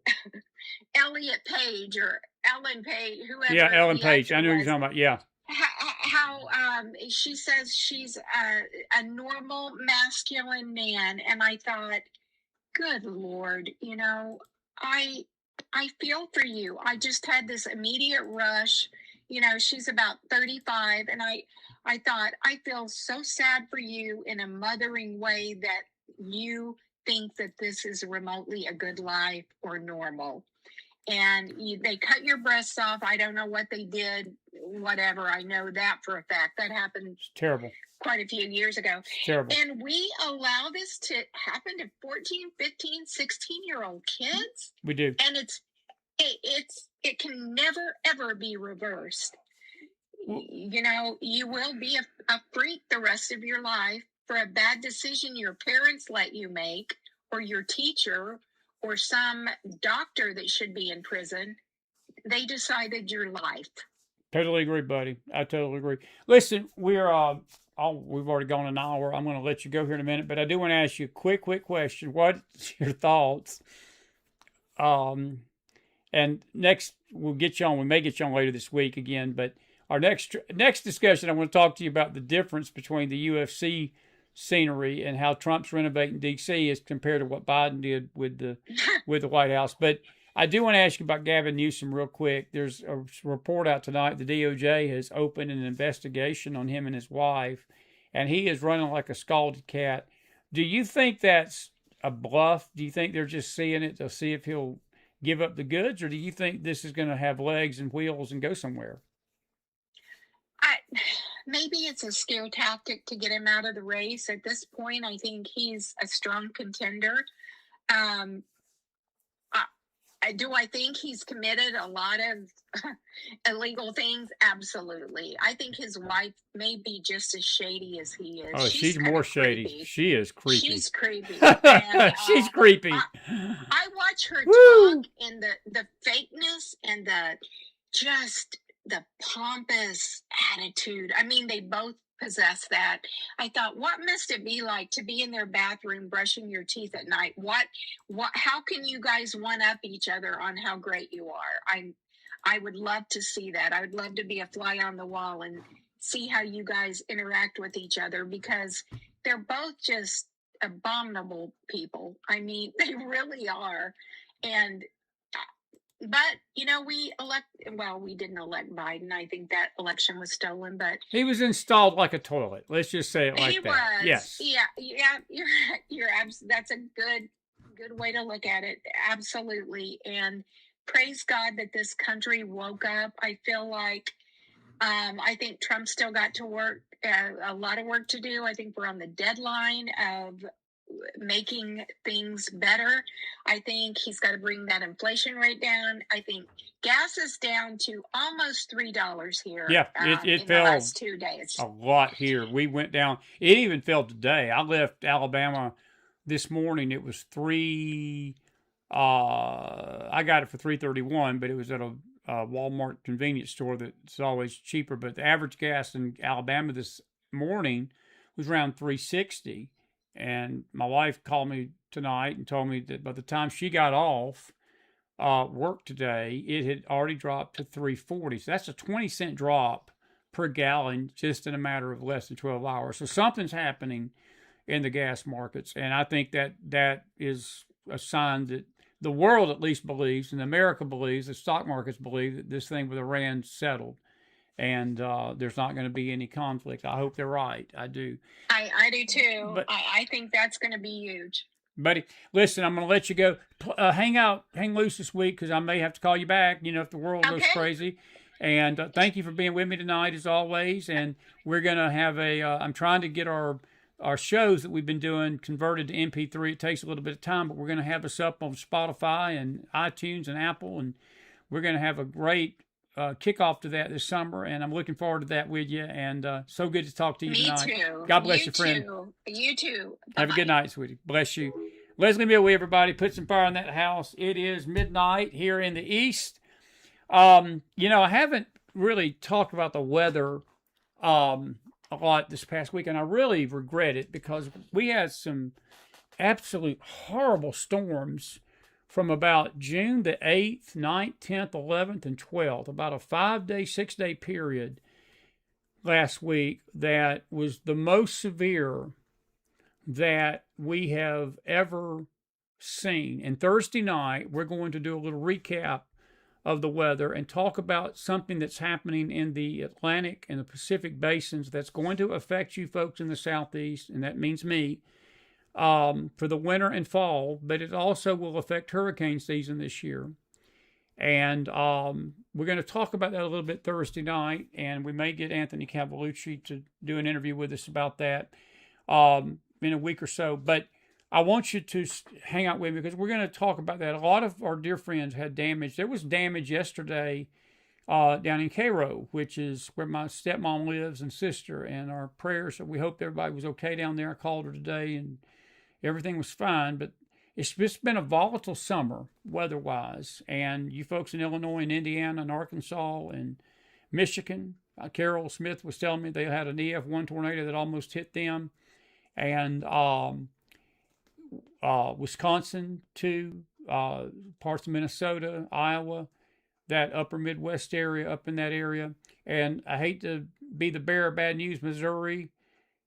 Elliot Page or Ellen Page, whoever. Yeah, Ellen Page. I know you're talking about. Yeah. How she says she's a normal masculine man, and I thought, good Lord, I feel for you. I just had this immediate rush. She's about 35, and I thought, I feel so sad for you in a mothering way that you think that this is remotely a good life or normal. And they cut your breasts off. I don't know what they did, whatever. I know that for a fact. That happened. It's terrible. Quite a few years ago. It's terrible. And we allow this to happen to 14, 15, 16-year-old kids. We do. And it can never, ever be reversed. You will be a freak the rest of your life for a bad decision your parents let you make, or your teacher, or some doctor that should be in prison. They decided your life. Totally agree, buddy. I totally agree. Listen, we've already gone an hour. I'm going to let you go here in a minute, but I do want to ask you a quick question. What's your thoughts? And next we'll get you on. We may get you on later this week again, but our next discussion, I want to talk to you about the difference between the UFC scenery and how Trump's renovating D.C. as compared to what Biden did with the White House. But I do want to ask you about Gavin Newsom real quick. There's a report out tonight. The DOJ has opened an investigation on him and his wife, and he is running like a scalded cat. Do you think that's a bluff? Do you think they're just seeing it to see if he'll give up the goods, or do you think this is going to have legs and wheels and go somewhere? Maybe it's a scare tactic to get him out of the race. At this point, I think he's a strong contender. Do I think he's committed a lot of illegal things? Absolutely. I think his wife may be just as shady as he is. Oh, she's more shady. Creepy. She is creepy. She's creepy. And, she's creepy. I watch her talk, and the fakeness and the pompous attitude. I mean, they both possess that. I thought, what must it be like to be in their bathroom brushing your teeth at night? How can you guys one up each other on how great you are? I would love to see that. I would love to be a fly on the wall and see how you guys interact with each other, because they're both just abominable people. I mean, they really are. But, we didn't elect Biden. I think that election was stolen, but he was installed like a toilet. Let's just say it like that. He was. Yes. Yeah. That's a good way to look at it. Absolutely. And praise God that this country woke up. I feel like, I think Trump still got to work, a lot of work to do. I think we're on the deadline of making things better. I think he's got to bring that inflation rate down. I think gas is down to almost $3 here. Yeah, it fell the last 2 days. A lot here. We went down. It even fell today. I left Alabama this morning. It was I got it for $3.31, but it was at a Walmart convenience store that's always cheaper. But the average gas in Alabama this morning was around $3.60. And my wife called me tonight and told me that by the time she got off work today, it had already dropped to $3.40. So that's a 20-cent drop per gallon just in a matter of less than 12 hours. So something's happening in the gas markets. And I think that is a sign that the world at least believes, and America believes, the stock markets believe, that this thing with Iran settled. And there's not going to be any conflict. I hope they're right. I do. I do too. But I think that's going to be huge. Buddy, listen, I'm going to let you go. Hang loose this week because I may have to call you back, if the world goes crazy. And thank you for being with me tonight, as always. And we're going to have I'm trying to get our shows that we've been doing converted to MP3. It takes a little bit of time, but we're going to have us up on Spotify and iTunes and Apple. And we're going to have a great kickoff to that this summer, and I'm looking forward to that with you. And so good to talk to you tonight. Me too. God bless you, friend. You too. Bye-bye. Have a good night, sweetie. Bless you. Leslie Millwee, everybody, put some fire in that house. It is midnight here in the East. I haven't really talked about the weather a lot this past week, and I really regret it because we had some absolute horrible storms from about June the 8th, 9th, 10th, 11th, and 12th, about a 5-day, 6-day period last week that was the most severe that we have ever seen. And Thursday night, we're going to do a little recap of the weather and talk about something that's happening in the Atlantic and the Pacific basins that's going to affect you folks in the Southeast, and that means me, for the winter and fall, but it also will affect hurricane season this year. And we're going to talk about that a little bit Thursday night, and we may get Anthony Cavalucci to do an interview with us about that in a week or so. But I want you to hang out with me because we're going to talk about that. A lot of our dear friends had damage. There was damage yesterday down in Cairo, which is where my stepmom lives and sister, and our prayers. We hope everybody was okay down there. I called her today, and everything was fine, but it's just been a volatile summer weather-wise. And you folks in Illinois and Indiana and Arkansas and Michigan, Carol Smith was telling me they had an EF1 tornado that almost hit them. And Wisconsin too, parts of Minnesota, Iowa, that upper Midwest area, up in that area. And I hate to be the bearer of bad news, Missouri,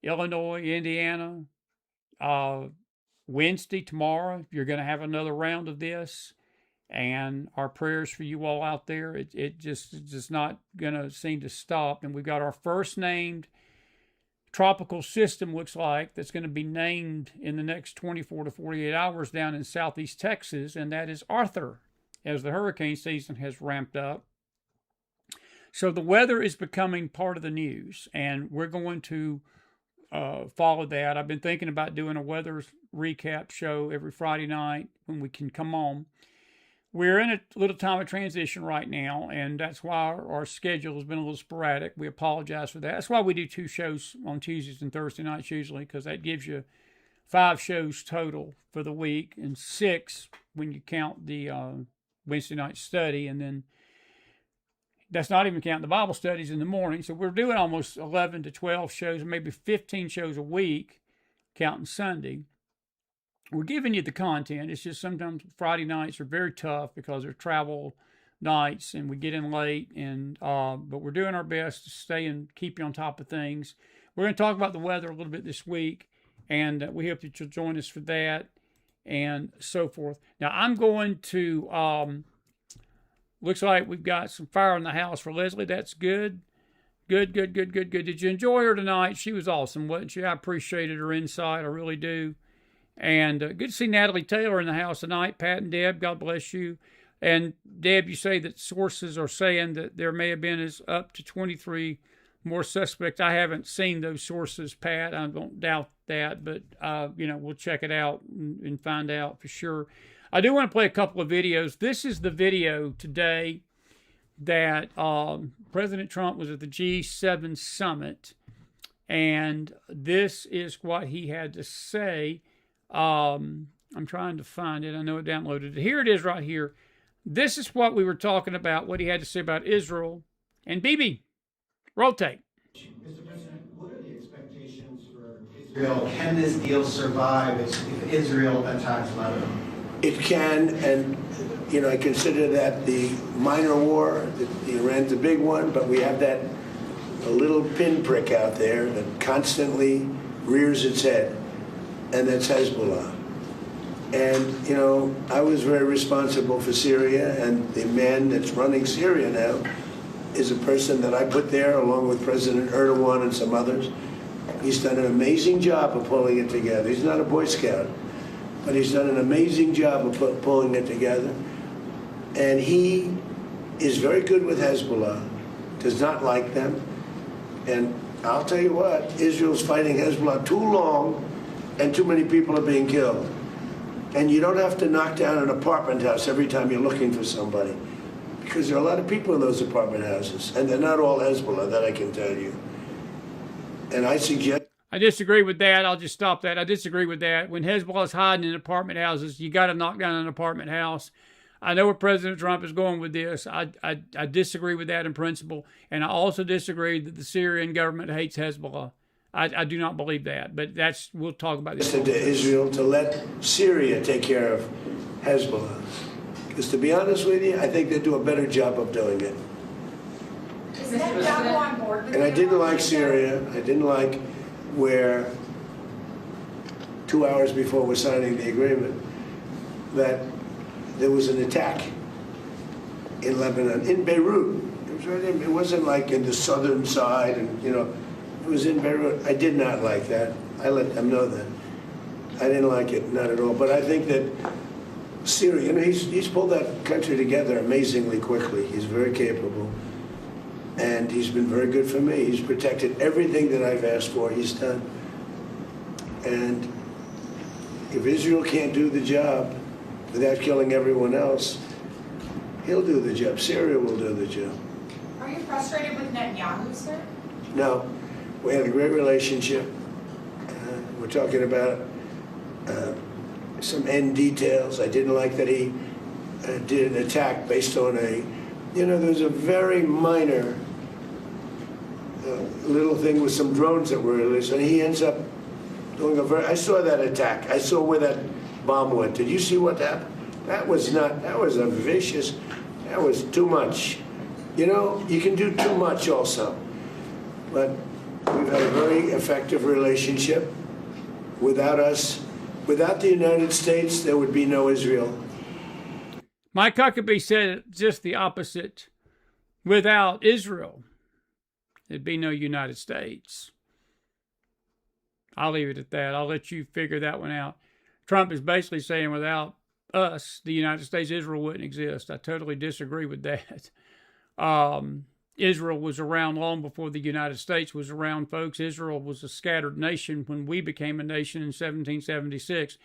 Illinois, Indiana, Wednesday, tomorrow, you're going to have another round of this, and our prayers for you all out there. It just is not going to seem to stop. And we've got our first named tropical system, looks like, that's going to be named in the next 24 to 48 hours down in southeast Texas, and that is Arthur, as the hurricane season has ramped up. So the weather is becoming part of the news, and we're going to follow that. I've been thinking about doing a weather recap show every Friday night when we can come on. We're in a little time of transition right now, and that's why our schedule has been a little sporadic. We apologize for that. That's why we do 2 shows on Tuesdays and Thursday nights usually, because that gives you 5 shows total for the week, and 6 when you count the Wednesday night study, and then that's not even counting the Bible studies in the morning. So we're doing almost 11 to 12 shows, maybe 15 shows a week, counting Sunday. We're giving you the content. It's just sometimes Friday nights are very tough because they're travel nights and we get in late. And but we're doing our best to stay and keep you on top of things. We're going to talk about the weather a little bit this week, and we hope that you'll join us for that and so forth. Now I'm going to. Looks like we've got some fire in the house for Leslie. That's good. Good. Did you enjoy her tonight? She was awesome, wasn't she? I appreciated her insight. I really do. And good to see Natalie Taylor in the house tonight. Pat and Deb, God bless you. And Deb, you say that sources are saying that there may have been up to 23 more suspects. I haven't seen those sources, Pat. I don't doubt that, but we'll check it out and find out for sure. I do want to play a couple of videos. This is the video today that President Trump was at the G7 summit, and this is what he had to say. I'm trying to find it. I know it downloaded it. Here it is right here. This is what we were talking about, what he had to say about Israel and Bibi. Rotate. Mr. President, what are the expectations for Israel? Can this deal survive if Israel attacks Lebanon? It can, and I consider that the minor war. Iran's a big one, but we have a little pinprick out there that constantly rears its head, and that's Hezbollah. And I was very responsible for Syria, and the man that's running Syria now is a person that I put there along with President Erdogan and some others. He's done an amazing job of pulling it together. He's not a Boy Scout. but he's done an amazing job of pulling it together. And he is very good with Hezbollah, does not like them. And I'll tell you what, Israel's fighting Hezbollah too long, and too many people are being killed. And you don't have to knock down an apartment house every time you're looking for somebody, because there are a lot of people in those apartment houses, and they're not all Hezbollah, that I can tell you. And I suggest... I disagree with that. I'll just stop that. I disagree with that. When Hezbollah's hiding in apartment houses, you got to knock down an apartment house. I know where President Trump is going with this. I disagree with that in principle. And I also disagree that the Syrian government hates Hezbollah. I do not believe that. But we'll talk about this. To Israel to let Syria take care of Hezbollah. Because to be honest with you, I think they do a better job of doing it. Is Netanyahu on board with And I didn't like Syria. I didn't like where 2 hours before we're signing the agreement that there was an attack in Lebanon, in Beirut. It wasn't like in the southern side, and it was in Beirut. I did not like that. I let them know that. I didn't like it, not at all. But I think that Syria, he's pulled that country together amazingly quickly. He's very capable. And he's been very good for me. He's protected everything that I've asked for, he's done. And if Israel can't do the job without killing everyone else, he'll do the job. Syria will do the job. Are you frustrated with Netanyahu, sir? No. We had a great relationship. We're talking about some end details. I didn't like that he did an attack based on there's a very minor little thing with some drones that were released, and he ends up doing I saw that attack. I saw where that bomb went. Did you see what happened? That was a vicious, that was too much. You can do too much also. But we've had a very effective relationship. Without the United States, there would be no Israel. Mike Huckabee said just the opposite. Without Israel, there'd be no United States. I'll leave it at that. I'll let you figure that one out. Trump is basically saying without us, the United States, Israel wouldn't exist. I totally disagree with that. Israel was around long before the United States was around, folks. Israel was a scattered nation when we became a nation in 1776.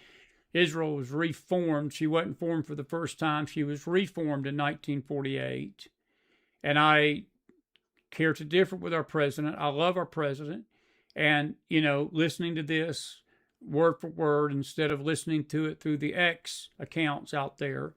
Israel was reformed. She wasn't formed for the first time. She was reformed in 1948. And I care to differ with our president. I love our president. And, listening to this word for word instead of listening to it through the X accounts out there,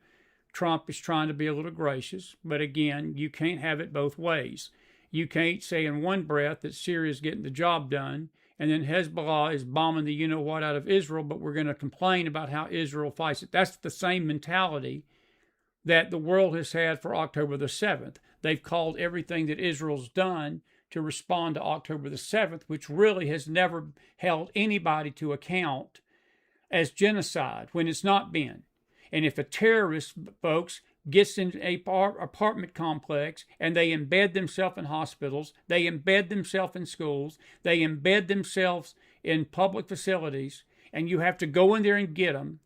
Trump is trying to be a little gracious. But again, you can't have it both ways. You can't say in one breath that Syria is getting the job done, and then Hezbollah is bombing the you-know-what out of Israel, but we're going to complain about how Israel fights it. That's the same mentality that the world has had for October the 7th. They've called everything that Israel's done to respond to October the 7th, which really has never held anybody to account as genocide when it's not been. And if a terrorist, folks, gets in a apartment complex and they embed themselves in hospitals, they embed themselves in schools, they embed themselves in public facilities, and you have to go in there and get them,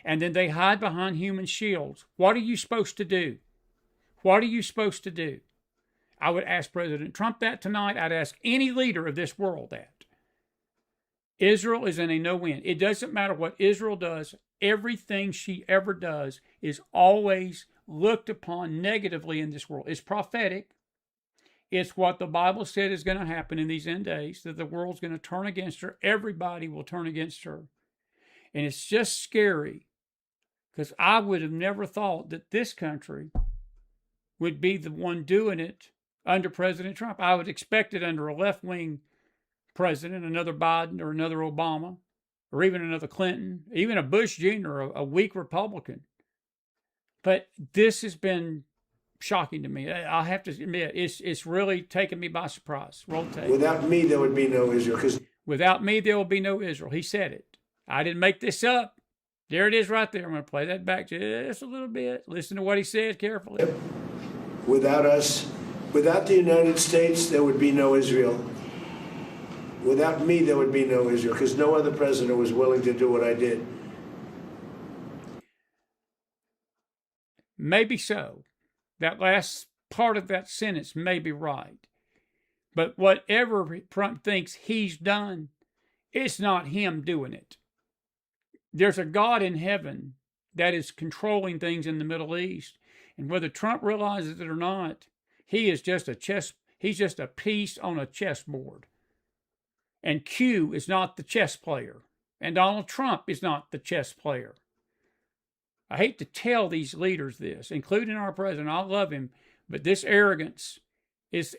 and then they hide behind human shields, what are you supposed to do? What are you supposed to do? I would ask President Trump that tonight. I'd ask any leader of this world that. Israel is in a no-win. It doesn't matter what Israel does. Everything she ever does is always looked upon negatively in this world. It's prophetic. It's what the Bible said is going to happen in these end days, that the world's going to turn against her. Everybody will turn against her. And it's just scary because I would have never thought that this country would be the one doing it under President Trump. I would expect it under a left-wing president, another Biden or another Obama, or even another Clinton, even a Bush Jr., a weak Republican. But this has been shocking to me. I have to admit, it's really taken me by surprise. Roll tape. Without me, there would be no Israel. Without me, there will be no Israel. He said it. I didn't make this up. There it is right there. I'm going to play that back just a little bit. Listen to what he said carefully. Without us, without the United States, there would be no Israel. Without me, there would be no Israel, because no other president was willing to do what I did. Maybe so. That last part of that sentence may be right. But whatever Trump thinks he's done, it's not him doing it. There's a God in heaven that is controlling things in the Middle East. And whether Trump realizes it or not, he is just he's just a piece on a chessboard. And Q is not the chess player. And Donald Trump is not the chess player. I hate to tell these leaders this, including our president. I love him, but this arrogance is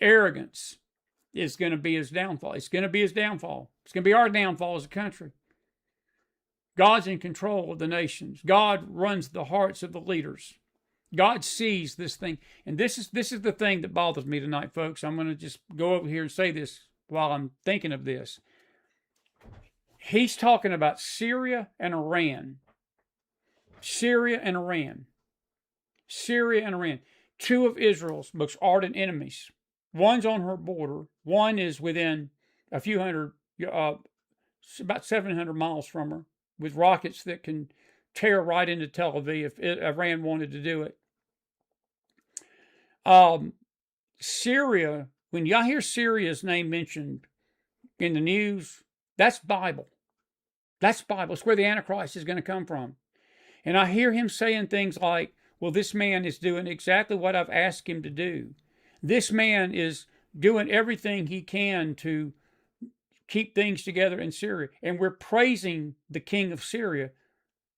going to be his downfall. It's going to be his downfall. It's going to be our downfall as a country. God's in control of the nations. God runs the hearts of the leaders. God sees this thing. And this is the thing that bothers me tonight, folks. I'm going to just go over here and say this while I'm thinking of this. He's talking about Syria and Iran. Syria and Iran. Syria and Iran. Two of Israel's most ardent enemies. One's on her border. One is within a few hundred, about 700 miles from her, with rockets that can tear right into Tel Aviv if Iran wanted to do it. Syria, when y'all hear Syria's name mentioned in the news, that's Bible. That's Bible. It's where the Antichrist is going to come from. And I hear him saying things like, well, this man is doing exactly what I've asked him to do. This man is doing everything he can to keep things together in Syria. And we're praising the king of Syria,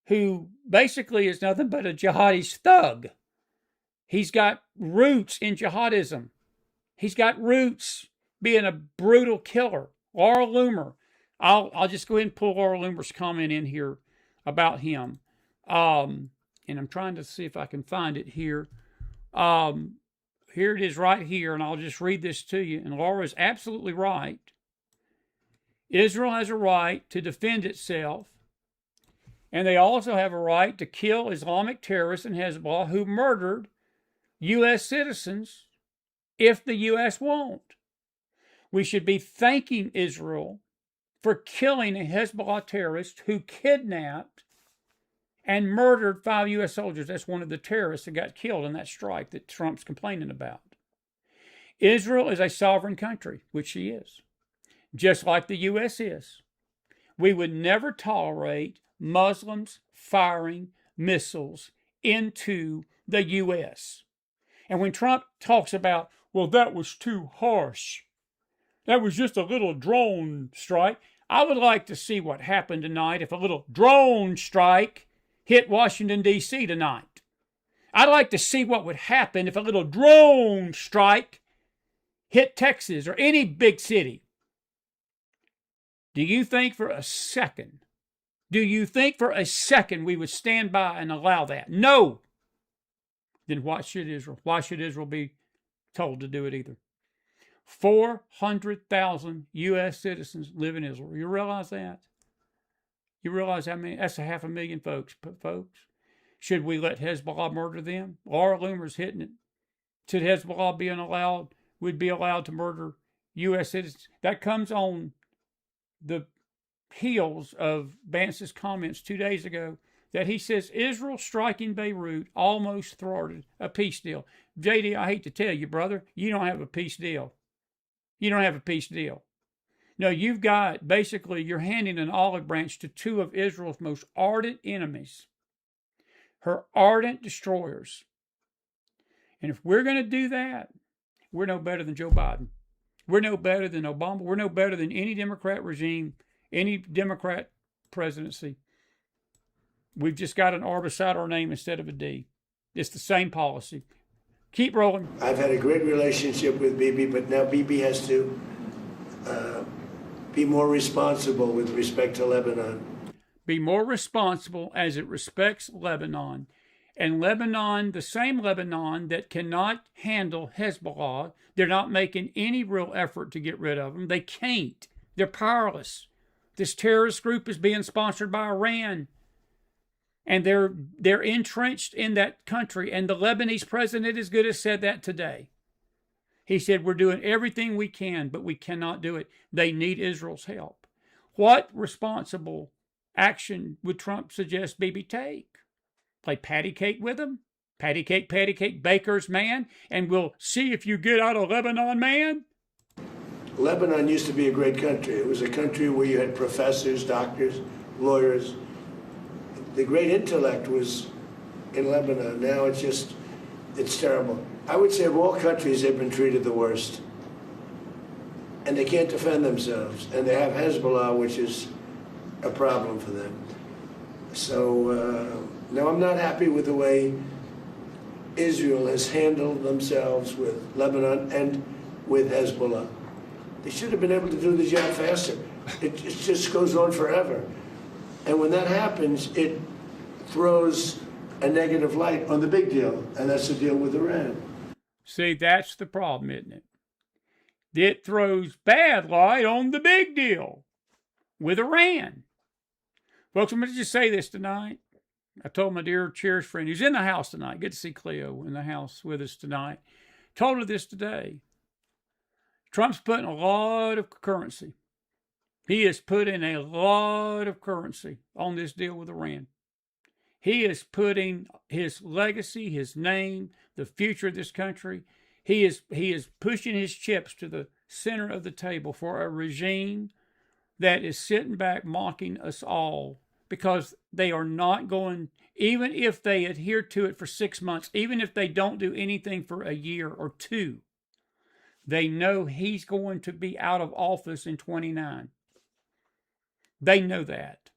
who basically is nothing but a jihadist thug. He's got roots in jihadism. He's got roots being a brutal killer. Laura Loomer. I'll just go ahead and pull Laura Loomer's comment in here about him. And I'm trying to see if I can find it here. Here it is right here, and I'll just read this to you. And Laura is absolutely right. Israel has a right to defend itself, and they also have a right to kill Islamic terrorists and Hezbollah who murdered U.S. citizens if the U.S. won't. We should be thanking Israel for killing a Hezbollah terrorist who kidnapped and murdered 5 U.S. soldiers. That's one of the terrorists that got killed in that strike that Trump's complaining about. Israel is a sovereign country, which she is, just like the U.S. is. We would never tolerate Muslims firing missiles into the U.S. And when Trump talks about, well, that was too harsh, that was just a little drone strike, I would like to see what happened tonight if a little drone strike hit Washington, D.C. tonight. I'd like to see what would happen if a little drone strike hit Texas or any big city. Do you think for a second we would stand by and allow that? No. Then why should Israel? Why should Israel be told to do it either? 400,000 U.S. citizens live in Israel. You realize that? You realize how many? That's 500,000 folks. Should we let Hezbollah murder them? Laura Loomer's hitting it. Should Hezbollah would be allowed to murder U.S. citizens? That comes on the heels of Vance's comments 2 days ago that he says Israel striking Beirut almost thwarted a peace deal. JD, I hate to tell you, brother, you don't have a peace deal. You don't have a peace deal. No, you've got, basically, you're handing an olive branch to two of Israel's most ardent enemies, her ardent destroyers. And if we're going to do that, we're no better than Joe Biden. We're no better than Obama. We're no better than any Democrat regime, any Democrat presidency. We've just got an R beside our name instead of a D. It's the same policy. Keep rolling. I've had a great relationship with Bibi, but now Bibi has to be more responsible with respect to Lebanon. Be more responsible as it respects Lebanon. And Lebanon, the same Lebanon that cannot handle Hezbollah, they're not making any real effort to get rid of them. They can't. They're powerless. This terrorist group is being sponsored by Iran. And they're entrenched in that country. And the Lebanese president as good as said that today. He said, we're doing everything we can, but we cannot do it. They need Israel's help. What responsible action would Trump suggest Bibi take? Play patty cake with them? Patty cake bakers, man, and we'll see if you get out of Lebanon, man. Lebanon used to be a great country. It was a country where you had professors, doctors, lawyers. The great intellect was in Lebanon. Now it's terrible. I would say of all countries, they've been treated the worst. And they can't defend themselves. And they have Hezbollah, which is a problem for them. So, no, I'm not happy with the way Israel has handled themselves with Lebanon and with Hezbollah. They should have been able to do the job faster. It just goes on forever. And when that happens, it throws a negative light on the big deal, and that's the deal with Iran. See, that's the problem, isn't it? It throws bad light on the big deal with Iran. Folks, I'm going to just say this tonight. I told my dear cherished friend, who's in the house tonight, good to see Cleo in the house with us tonight, told her this today. Trump's putting a lot of currency. He is putting a lot of currency on this deal with Iran. He is putting his legacy, his name, the future of this country. He is pushing his chips to the center of the table for a regime that is sitting back mocking us all because they are not going, even if they adhere to it for 6 months, even if they don't do anything for a year or two, they know he's going to be out of office in 29. They know that.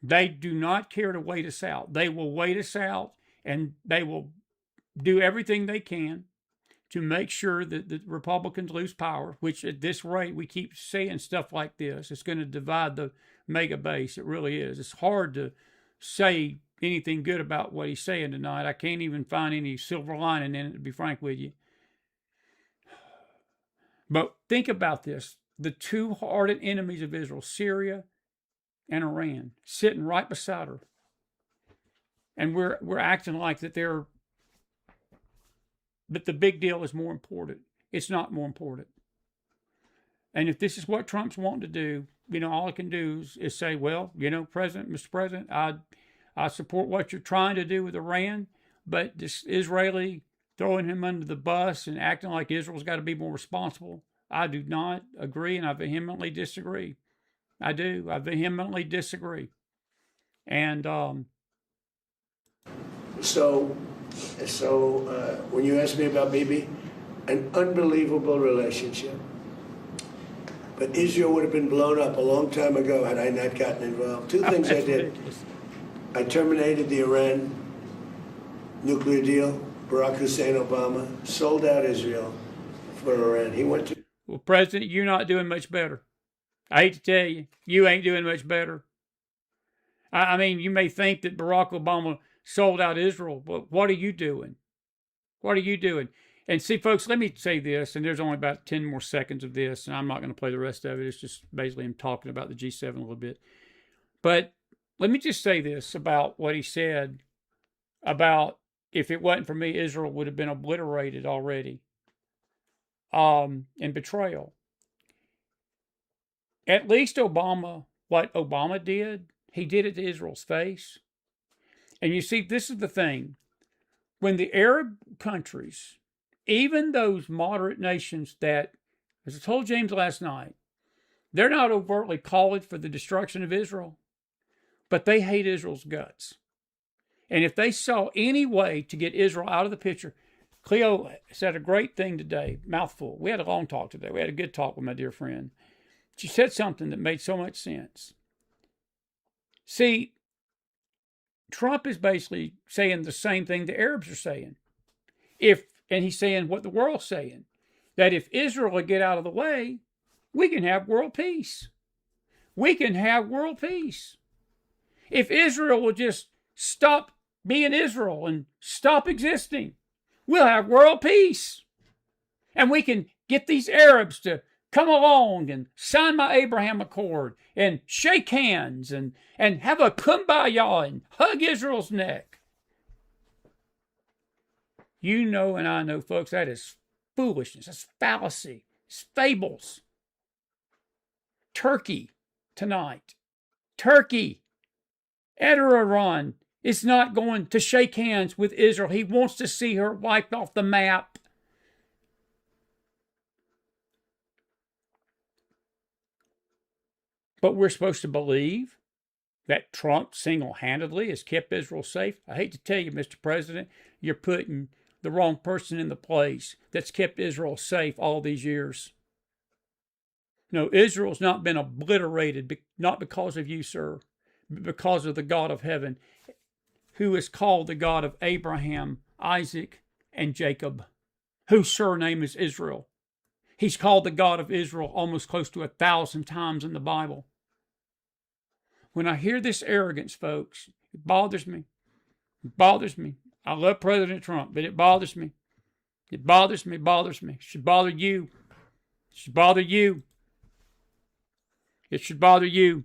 They do not care to wait us out. They will wait us out, and they will do everything they can to make sure that the Republicans lose power, which at this rate, we keep saying stuff like this. It's going to divide the mega base. It really is. It's hard to say anything good about what he's saying tonight. I can't even find any silver lining in it, to be frank with you. But think about this. The two ardent enemies of Israel, Syria and Iran, sitting right beside her. And we're acting like that but the big deal is more important. It's not more important. And if this is what Trump's wanting to do, all I can do is say, well, Mr. President, I support what you're trying to do with Iran, but this Israeli throwing him under the bus and acting like Israel's got to be more responsible, I do not agree, and I vehemently disagree. I do. I vehemently disagree. And So when you asked me about Bibi, an unbelievable relationship. But Israel would have been blown up a long time ago had I not gotten involved. Two things I did. ridiculous. I terminated the Iran nuclear deal. Barack Hussein Obama sold out Israel for Iran. He went to... Well, President, you're not doing much better. I hate to tell you, you ain't doing much better. I mean, you may think that Barack Obama sold out Israel, but what are you doing? What are you doing? And see, folks, let me say this, and there's only about 10 more seconds of this, and I'm not going to play the rest of it. It's just basically him talking about the G7 a little bit. But let me just say this about what he said about if it wasn't for me, Israel would have been obliterated already. And betrayal. At least what Obama did, he did it to Israel's face. And you see, this is the thing. When the Arab countries, even those moderate nations that, as I told James last night, they're not overtly calling for the destruction of Israel, but they hate Israel's guts. And if they saw any way to get Israel out of the picture, Cleo said a great thing today, mouthful. We had a long talk today. We had a good talk with my dear friend. She said something that made so much sense. See, Trump is basically saying the same thing the Arabs are saying. And he's saying what the world's saying, that if Israel would get out of the way, we can have world peace. We can have world peace. If Israel will just stop being Israel and stop existing, we'll have world peace. And we can get these Arabs to come along and sign my Abraham Accord and shake hands and have a kumbaya and hug Israel's neck. You know and I know, folks, that is foolishness. That's fallacy. It's fables. Turkey tonight. Turkey. Erdogan is not going to shake hands with Israel. He wants to see her wiped off the map. But we're supposed to believe that Trump single-handedly has kept Israel safe. I hate to tell you, Mr. President, you're putting the wrong person in the place that's kept Israel safe all these years. No, Israel's not been obliterated, not because of you, sir, but because of the God of heaven, who is called the God of Abraham, Isaac, and Jacob, whose surname is Israel. He's called the God of Israel almost close to 1,000 times in the Bible. When I hear this arrogance, folks, it bothers me. It bothers me. I love President Trump, but it bothers me. It bothers me, bothers me. It should bother you. It should bother you. It should bother you.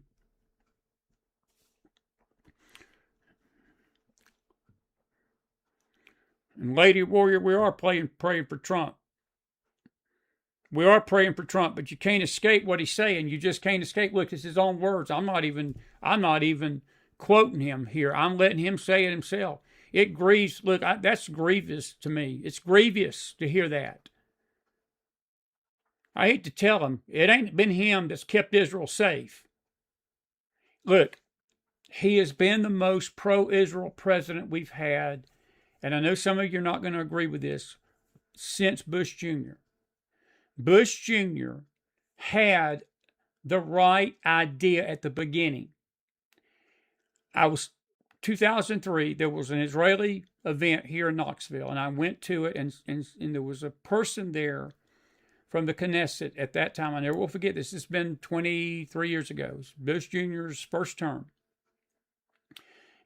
And Lady Warrior, we are praying for Trump. We are praying for Trump, but you can't escape what he's saying. You just can't escape. Look, it's his own words. I'm not even quoting him here. I'm letting him say it himself. It grieves. Look, that's grievous to me. It's grievous to hear that. I hate to tell him, it ain't been him that's kept Israel safe. Look, he has been the most pro-Israel president we've had, and I know some of you are not going to agree with this, since Bush Jr. Bush Jr. had the right idea at the beginning. 2003, there was an Israeli event here in Knoxville, and I went to it, and there was a person there from the Knesset at that time. I never will forget this. It's been 23 years ago. It was Bush Jr.'s first term.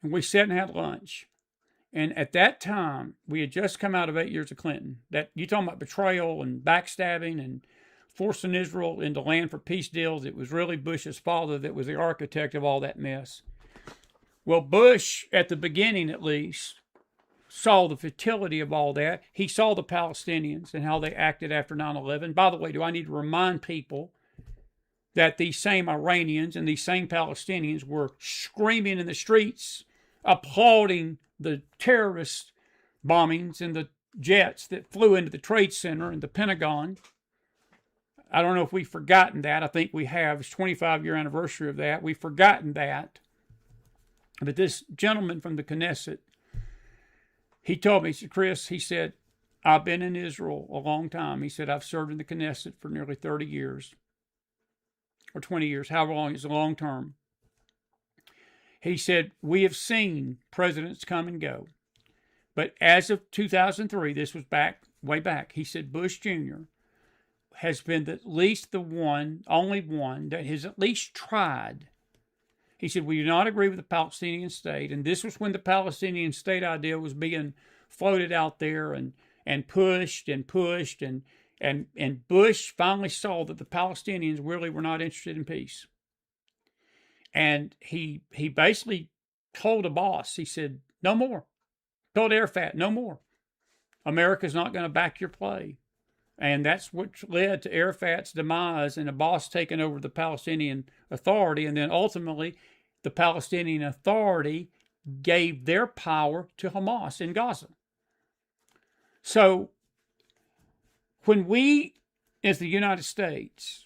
And we sat and had lunch. And at that time, we had just come out of 8 years of Clinton. That you talking about betrayal and backstabbing and forcing Israel into land for peace deals. It was really Bush's father that was the architect of all that mess. Well, Bush, at the beginning at least, saw the futility of all that. He saw the Palestinians and how they acted after 9/11. By the way, do I need to remind people that these same Iranians and these same Palestinians were screaming in the streets, applauding the terrorist bombings and the jets that flew into the Trade Center and the Pentagon? I don't know if we've forgotten that. I think we have. It's 25-year anniversary of that. We've forgotten that. But this gentleman from the Knesset, he told me, he said, Chris, he said, I've been in Israel a long time. He said, I've served in the Knesset for nearly 30 years or 20 years, however long it's a long term. He said, we have seen presidents come and go. But as of 2003, this was way back, he said Bush Jr. has been at least the only one that has at least tried. He said, we do not agree with the Palestinian state. And this was when the Palestinian state idea was being floated out there and pushed. And Bush finally saw that the Palestinians really were not interested in peace. And he basically told a boss, he said, no more. Told Arafat, no more. America's not going to back your play. And that's what led to Arafat's demise and a boss taking over the Palestinian Authority. And then ultimately, the Palestinian Authority gave their power to Hamas in Gaza. So when we, as the United States,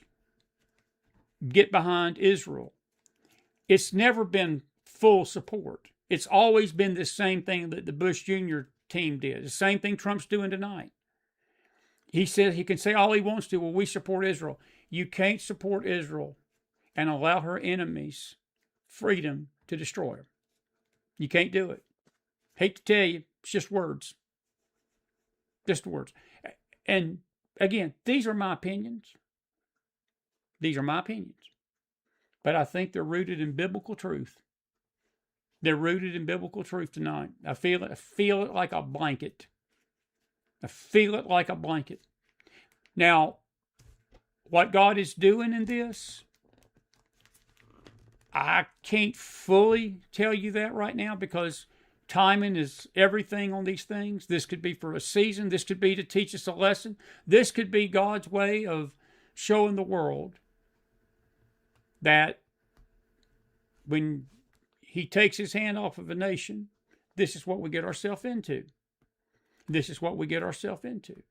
get behind Israel, it's never been full support. It's always been the same thing that the Bush Jr. team did. The same thing Trump's doing tonight. He says he can say all he wants to, well, we support Israel. You can't support Israel and allow her enemies freedom to destroy her. You can't do it. Hate to tell you, it's just words. Just words. And again, these are my opinions. These are my opinions. But I think they're rooted in biblical truth. They're rooted in biblical truth tonight. I feel it like a blanket. I feel it like a blanket. Now, what God is doing in this, I can't fully tell you that right now because timing is everything on these things. This could be for a season. This could be to teach us a lesson. This could be God's way of showing the world that when he takes his hand off of a nation this is what we get ourselves into. This is what we get ourselves into.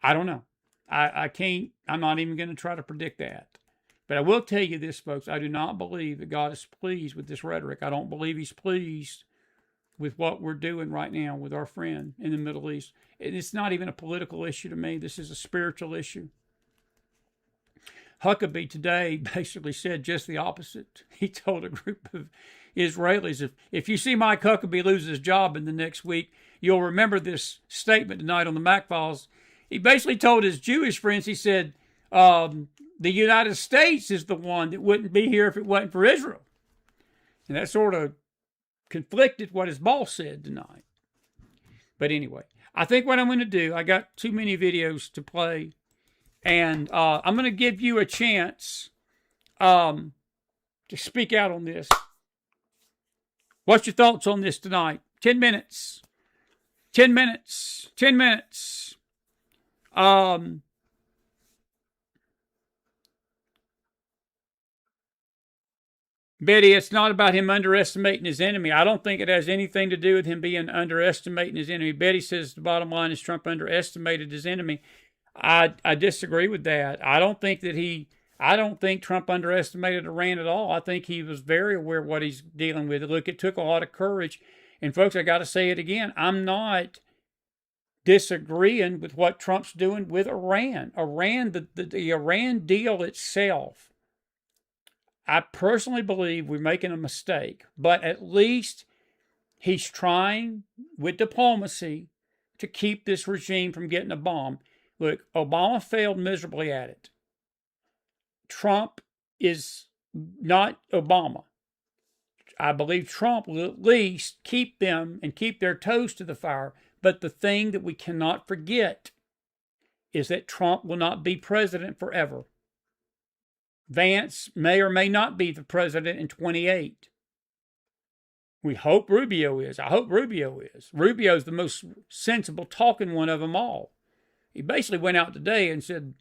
I don't know. I can't, I'm not even going to try to predict that. But I will tell you this, folks. I do not believe that God is pleased with this rhetoric. I don't believe he's pleased with what we're doing right now with our friend in the Middle East. It's not even a political issue to me. This is a spiritual issue. Huckabee today basically said just the opposite. He told a group of Israelis, if you see Mike Huckabee lose his job in the next week, you'll remember this statement tonight on the McFiles. He basically told his Jewish friends, he said, the United States is the one that wouldn't be here if it wasn't for Israel. And that sort of conflicted what his boss said tonight. But anyway, I think what I'm going to do, I got too many videos to play, and I'm going to give you a chance to speak out on this. What's your thoughts on this tonight? 10 minutes. 10 minutes. 10 minutes. Betty, it's not about him underestimating his enemy. I don't think it has anything to do with him being underestimating his enemy. Betty says the bottom line is Trump underestimated his enemy. I disagree with that. I don't think Trump underestimated Iran at all. I think he was very aware of what he's dealing with. Look, it took a lot of courage. And folks, I got to say it again. I'm not disagreeing with what Trump's doing with Iran. The Iran deal itself, I personally believe we're making a mistake, but at least he's trying with diplomacy to keep this regime from getting a bomb. Look, Obama failed miserably at it. Trump is not Obama. I believe Trump will at least keep them and keep their toes to the fire. But the thing that we cannot forget is that Trump will not be president forever. Vance may or may not be the president in 28. We hope Rubio is. I hope Rubio is. Rubio's the most sensible talking one of them all. He basically went out today and said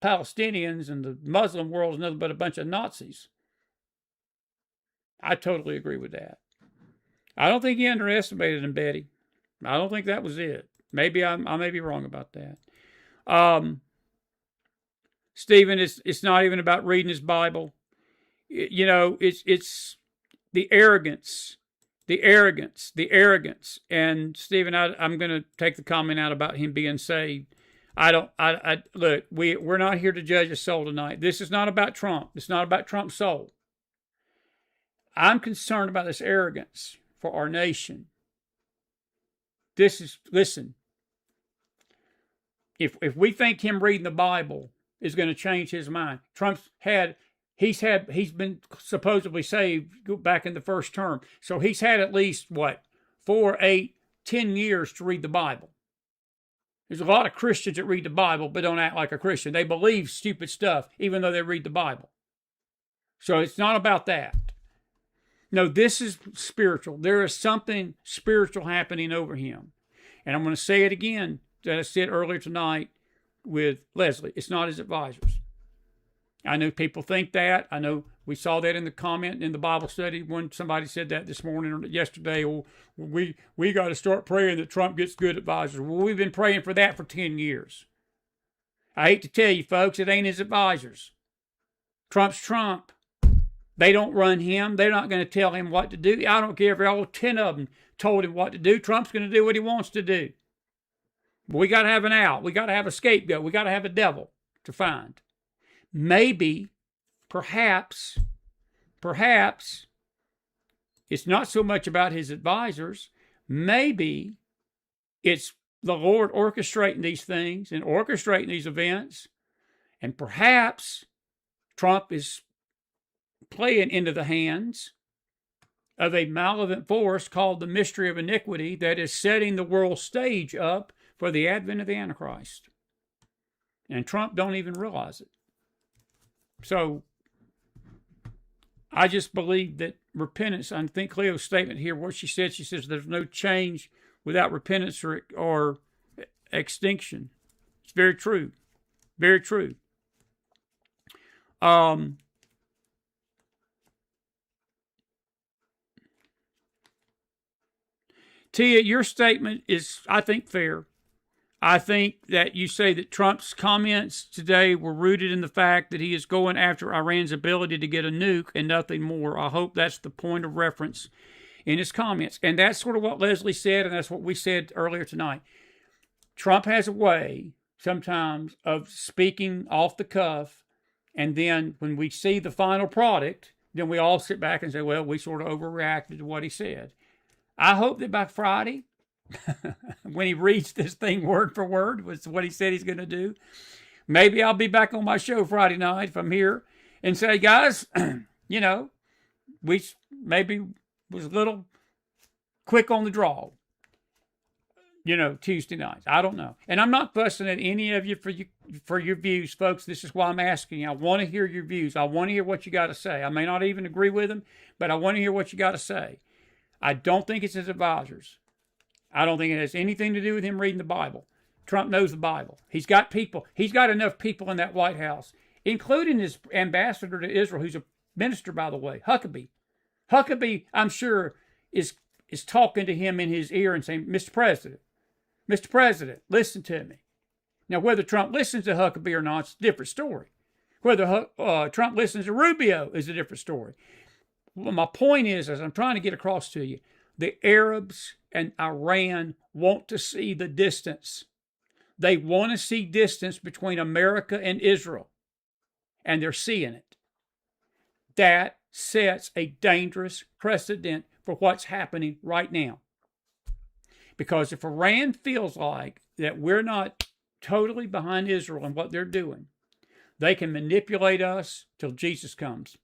Palestinians and the Muslim world is nothing but a bunch of Nazis. I totally agree with that. I don't think he underestimated him, Betty. I don't think that was it. Maybe I may be wrong about that. Stephen, it's not even about reading his Bible. You know, it's the arrogance. And Stephen, I'm going to take the comment out about him being saved. Look, we're not here to judge a soul tonight. This is not about Trump. It's not about Trump's soul. I'm concerned about this arrogance for our nation. Listen, if we think him reading the Bible is going to change his mind, he's been supposedly saved back in the first term. So he's had at least 4, 8, 10 years to read the Bible. There's a lot of Christians that read the Bible but don't act like a Christian. They believe stupid stuff even though they read the Bible. So it's not about that. No, this is spiritual. There is something spiritual happening over him. And I'm going to say it again that I said earlier tonight with Leslie. It's not his advisors. I know people think that. I know we saw that in the comment in the Bible study when somebody said that this morning or yesterday. Oh, we got to start praying that Trump gets good advisors. Well, we've been praying for that for 10 years. I hate to tell you, folks, it ain't his advisors. Trump's Trump. They don't run him. They're not going to tell him what to do. I don't care if all 10 of them told him what to do. Trump's going to do what he wants to do. But we got to have an out. We got to have a scapegoat. We got to have a devil to find. Maybe, perhaps, it's not so much about his advisors. Maybe it's the Lord orchestrating these things and orchestrating these events. And perhaps Trump is playing into the hands of a malevolent force called the mystery of iniquity that is setting the world stage up for the advent of the Antichrist. And Trump don't even realize it. So I just believe that repentance, I think Cleo's statement here, what she says there's no change without repentance or extinction. It's very true. Very true. Tia, your statement is, I think, fair. I think that you say that Trump's comments today were rooted in the fact that he is going after Iran's ability to get a nuke and nothing more. I hope that's the point of reference in his comments. And that's sort of what Leslie said, and that's what we said earlier tonight. Trump has a way sometimes of speaking off the cuff, and then when we see the final product, then we all sit back and say, well, we sort of overreacted to what he said. I hope that by Friday, when he reads this thing word for word, was what he said he's going to do, maybe I'll be back on my show Friday night if I'm here and say, guys, we maybe was a little quick on the draw, Tuesday nights. I don't know. And I'm not fussing at any of you for your views, folks. This is why I'm asking you. I want to hear your views. I want to hear what you got to say. I may not even agree with them, but I want to hear what you got to say. I don't think it's his advisors. I don't think it has anything to do with him reading the Bible. Trump knows the Bible. He's got people. He's got enough people in that White House, including his ambassador to Israel, who's a minister, by the way, Huckabee. Huckabee, I'm sure, is talking to him in his ear and saying, Mr. President, listen to me. Now, whether Trump listens to Huckabee or not is a different story. Whether Trump listens to Rubio is a different story. Well, my point is, as I'm trying to get across to you, the Arabs and Iran want to see the distance. They want to see distance between America and Israel, and they're seeing it. That sets a dangerous precedent for what's happening right now. Because if Iran feels like that we're not totally behind Israel and what they're doing, they can manipulate us till Jesus comes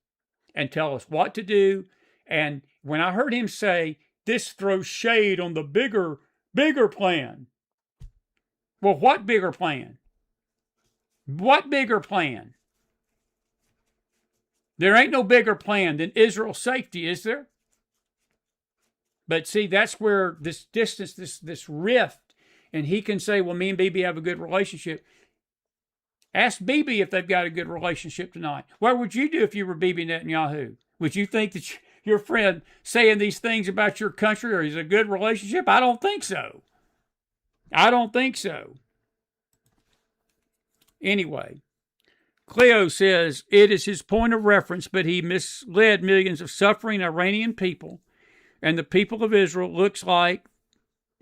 and tell us what to do. And when I heard him say, this throws shade on the bigger plan. Well, what bigger plan? What bigger plan? There ain't no bigger plan than Israel's safety, is there? But see, that's where this distance, this rift, and he can say, well, me and Bibi have a good relationship. Ask Bibi if they've got a good relationship tonight. What would you do if you were Bibi Netanyahu? Would you think that your friend saying these things about your country is a good relationship? I don't think so. I don't think so. Anyway, Cleo says it is his point of reference, but he misled millions of suffering Iranian people, and the people of Israel looks like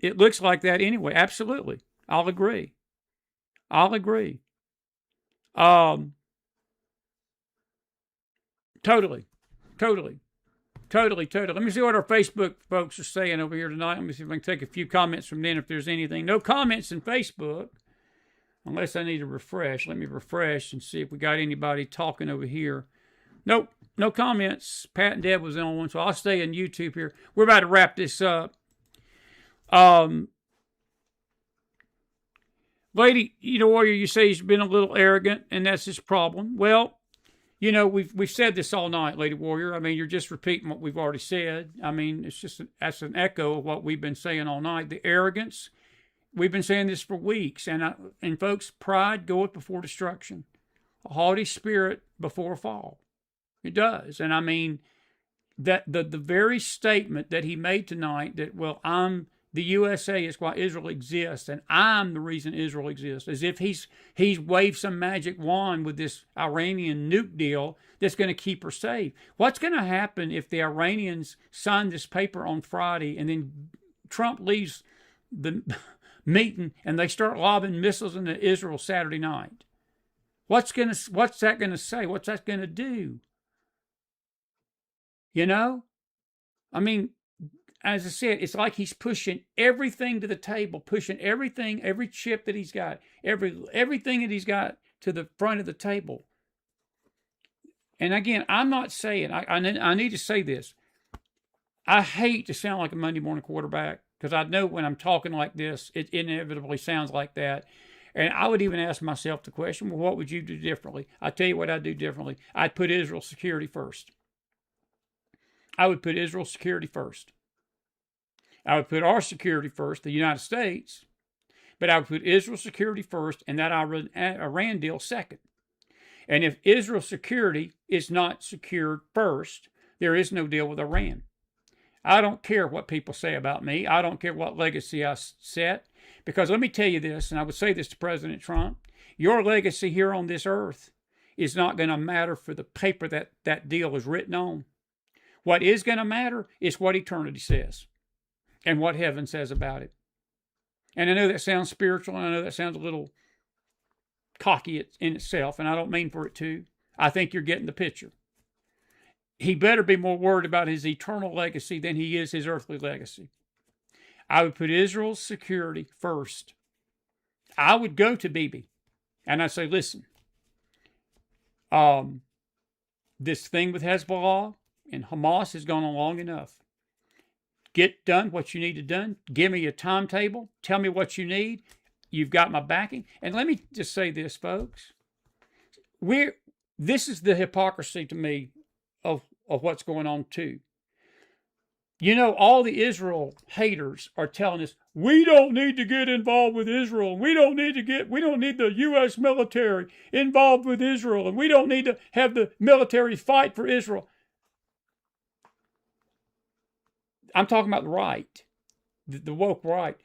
that anyway. Absolutely. I'll agree. Totally. Let me see what our Facebook folks are saying over here tonight. Let me see if I can take a few comments from them if there's anything. No comments in Facebook, unless I need to refresh. Let me refresh and see if we got anybody talking over here. Nope, no comments. Pat and Deb was the only one, so I'll stay on YouTube here. We're about to wrap this up. Lady, Warrior, you say he's been a little arrogant, and that's his problem. Well, we've said this all night, Lady Warrior. I mean, you're just repeating what we've already said. I mean, that's an echo of what we've been saying all night. The arrogance, we've been saying this for weeks. And folks, pride goeth before destruction. A haughty spirit before a fall. It does. And I mean, that the very statement that he made tonight that, well, the USA is why Israel exists, and I'm the reason Israel exists, as if he's waved some magic wand with this Iranian nuke deal that's going to keep her safe. What's going to happen if the Iranians sign this paper on Friday and then Trump leaves the meeting and they start lobbing missiles into Israel Saturday night? What's that going to say? What's that going to do? I mean, as I said, it's like he's pushing everything to the table, pushing everything, every chip that he's got, everything that he's got to the front of the table. And again, I'm not saying, I need to say this. I hate to sound like a Monday morning quarterback, because I know when I'm talking like this, it inevitably sounds like that. And I would even ask myself the question, well, what would you do differently? I'll tell you what I'd do differently. I'd put Israel's security first. I would put Israel's security first. I would put our security first, the United States, but I would put Israel's security first and that Iran deal second. And if Israel's security is not secured first, there is no deal with Iran. I don't care what people say about me. I don't care what legacy I set. Because let me tell you this, and I would say this to President Trump, your legacy here on this earth is not going to matter for the paper that deal is written on. What is going to matter is what eternity says and what heaven says about it. And I know that sounds spiritual, and I know that sounds a little cocky in itself, and I don't mean for it to. I think you're getting the picture. He better be more worried about his eternal legacy than he is his earthly legacy. I would put Israel's security first. I would go to Bibi, and I'd say, listen, this thing with Hezbollah and Hamas has gone on long enough. Get done what you need to done. Give me a timetable. Tell me what you need. You've got my backing. And let me just say this, folks. This is the hypocrisy to me of what's going on too. You know, all the Israel haters are telling us, we don't need to get involved with Israel. We don't need the U.S. military involved with Israel. And we don't need to have the military fight for Israel. I'm talking about the right, the woke right.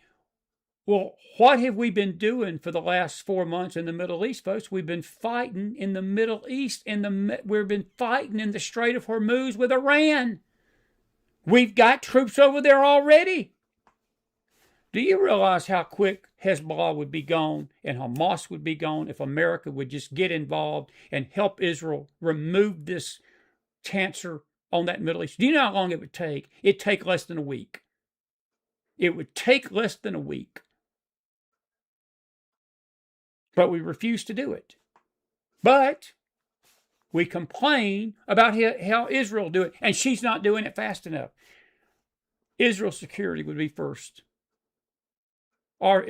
Well, what have we been doing for the last 4 months in the Middle East, folks? We've been fighting in the Middle East, we've been fighting in the Strait of Hormuz with Iran. We've got troops over there already. Do you realize how quick Hezbollah would be gone and Hamas would be gone if America would just get involved and help Israel remove this cancer on that Middle East? Do you know how long it would take? It'd take less than a week. It would take less than a week. But we refuse to do it. But we complain about how Israel do it, and she's not doing it fast enough. Israel's security would be first. Our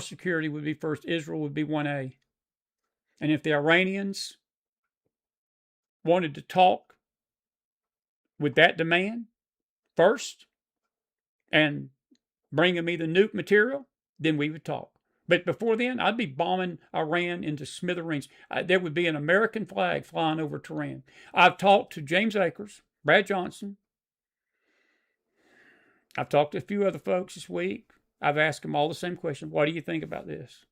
security would be first. Israel would be 1A. And if the Iranians wanted to talk with that demand first and bringing me the nuke material, then we would talk. But before then, I'd be bombing Iran into smithereens. There would be an American flag flying over Tehran. I've talked to James Akers, Brad Johnson. I've talked to a few other folks this week. I've asked them all the same question. What do you think about this?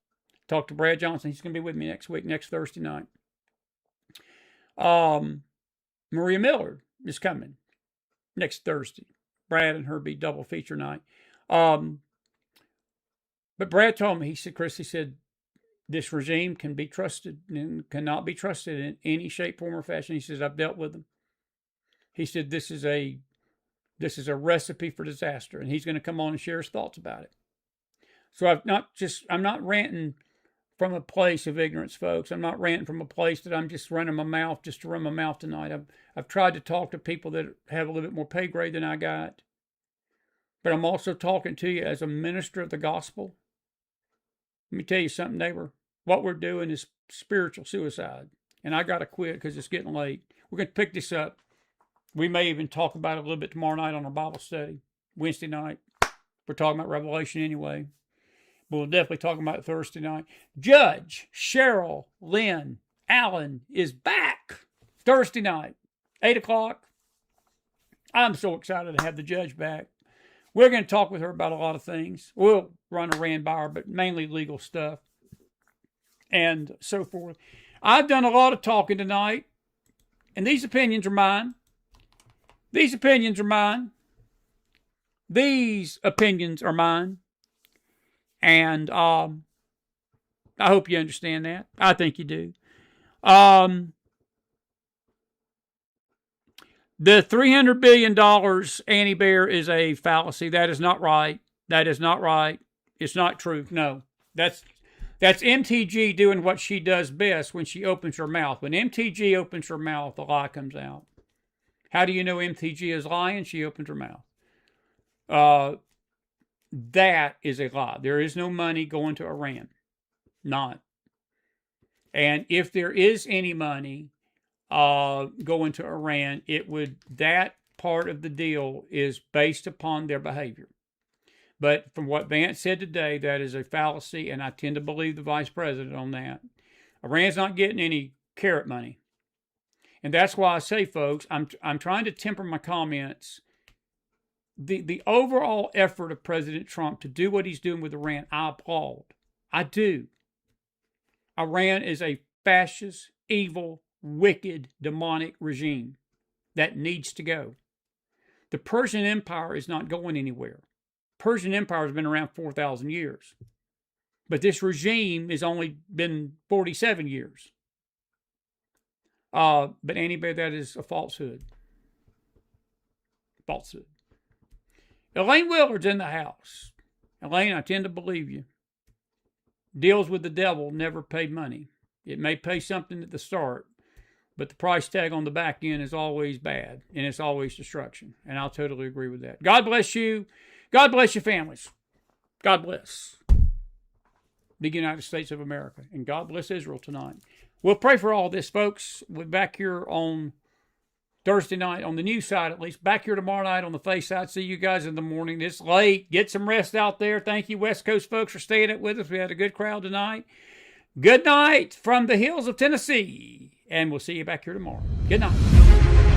Talked to Brad Johnson. He's going to be with me next week, next Thursday night. Maria Miller is coming next Thursday. Brad and her be double feature night. But Brad told me, he said, Chris, this regime can be trusted and cannot be trusted in any shape, form, or fashion. He says, I've dealt with them. He said, this is a recipe for disaster. And he's going to come on and share his thoughts about it. So I'm not ranting from a place of ignorance, folks. I'm not ranting from a place that I'm just running my mouth just to run my mouth tonight. I've tried to talk to people that have a little bit more pay grade than I got. But I'm also talking to you as a minister of the gospel. Let me tell you something, neighbor. What we're doing is spiritual suicide. And I got to quit because it's getting late. We're going to pick this up. We may even talk about it a little bit tomorrow night on our Bible study. Wednesday night. We're talking about Revelation anyway. But we'll definitely talk about it Thursday night. Judge Cheryl Lynn Allen is back Thursday night, 8 o'clock. I'm so excited to have the judge back. We're going to talk with her about a lot of things. We'll run a rand by her, but mainly legal stuff and so forth. I've done a lot of talking tonight, and these opinions are mine. These opinions are mine. These opinions are mine. And I hope you understand that. I think you do. The $300 billion anti-bear is a fallacy. That is not right. That is not right. It's not true. No. That's MTG doing what she does best when she opens her mouth. When MTG opens her mouth, the lie comes out. How do you know MTG is lying? She opens her mouth. That is a lie. There is no money going to Iran. Not. And if there is any money going to Iran, that part of the deal is based upon their behavior. But from what Vance said today, that is a fallacy, and I tend to believe the vice president on that. Iran's not getting any carrot money. And that's why I say, folks, I'm trying to temper my comments the overall effort of President Trump to do what he's doing with Iran, I applaud. I do. Iran is a fascist, evil, wicked, demonic regime that needs to go. The Persian Empire is not going anywhere. Persian Empire has been around 4,000 years. But this regime has only been 47 years. But anybody, that is a falsehood. Falsehood. Elaine Willard's in the house. Elaine, I tend to believe you. Deals with the devil never pay money. It may pay something at the start, but the price tag on the back end is always bad, and it's always destruction. And I'll totally agree with that. God bless you. God bless your families. God bless the United States of America. And God bless Israel tonight. We'll pray for all this, folks. We're back here on Thursday night, on the news side at least. Back here tomorrow night on the face side. See you guys in the morning. It's late. Get some rest out there. Thank you, West Coast folks, for staying up with us. We had a good crowd tonight. Good night from the hills of Tennessee. And we'll see you back here tomorrow. Good night.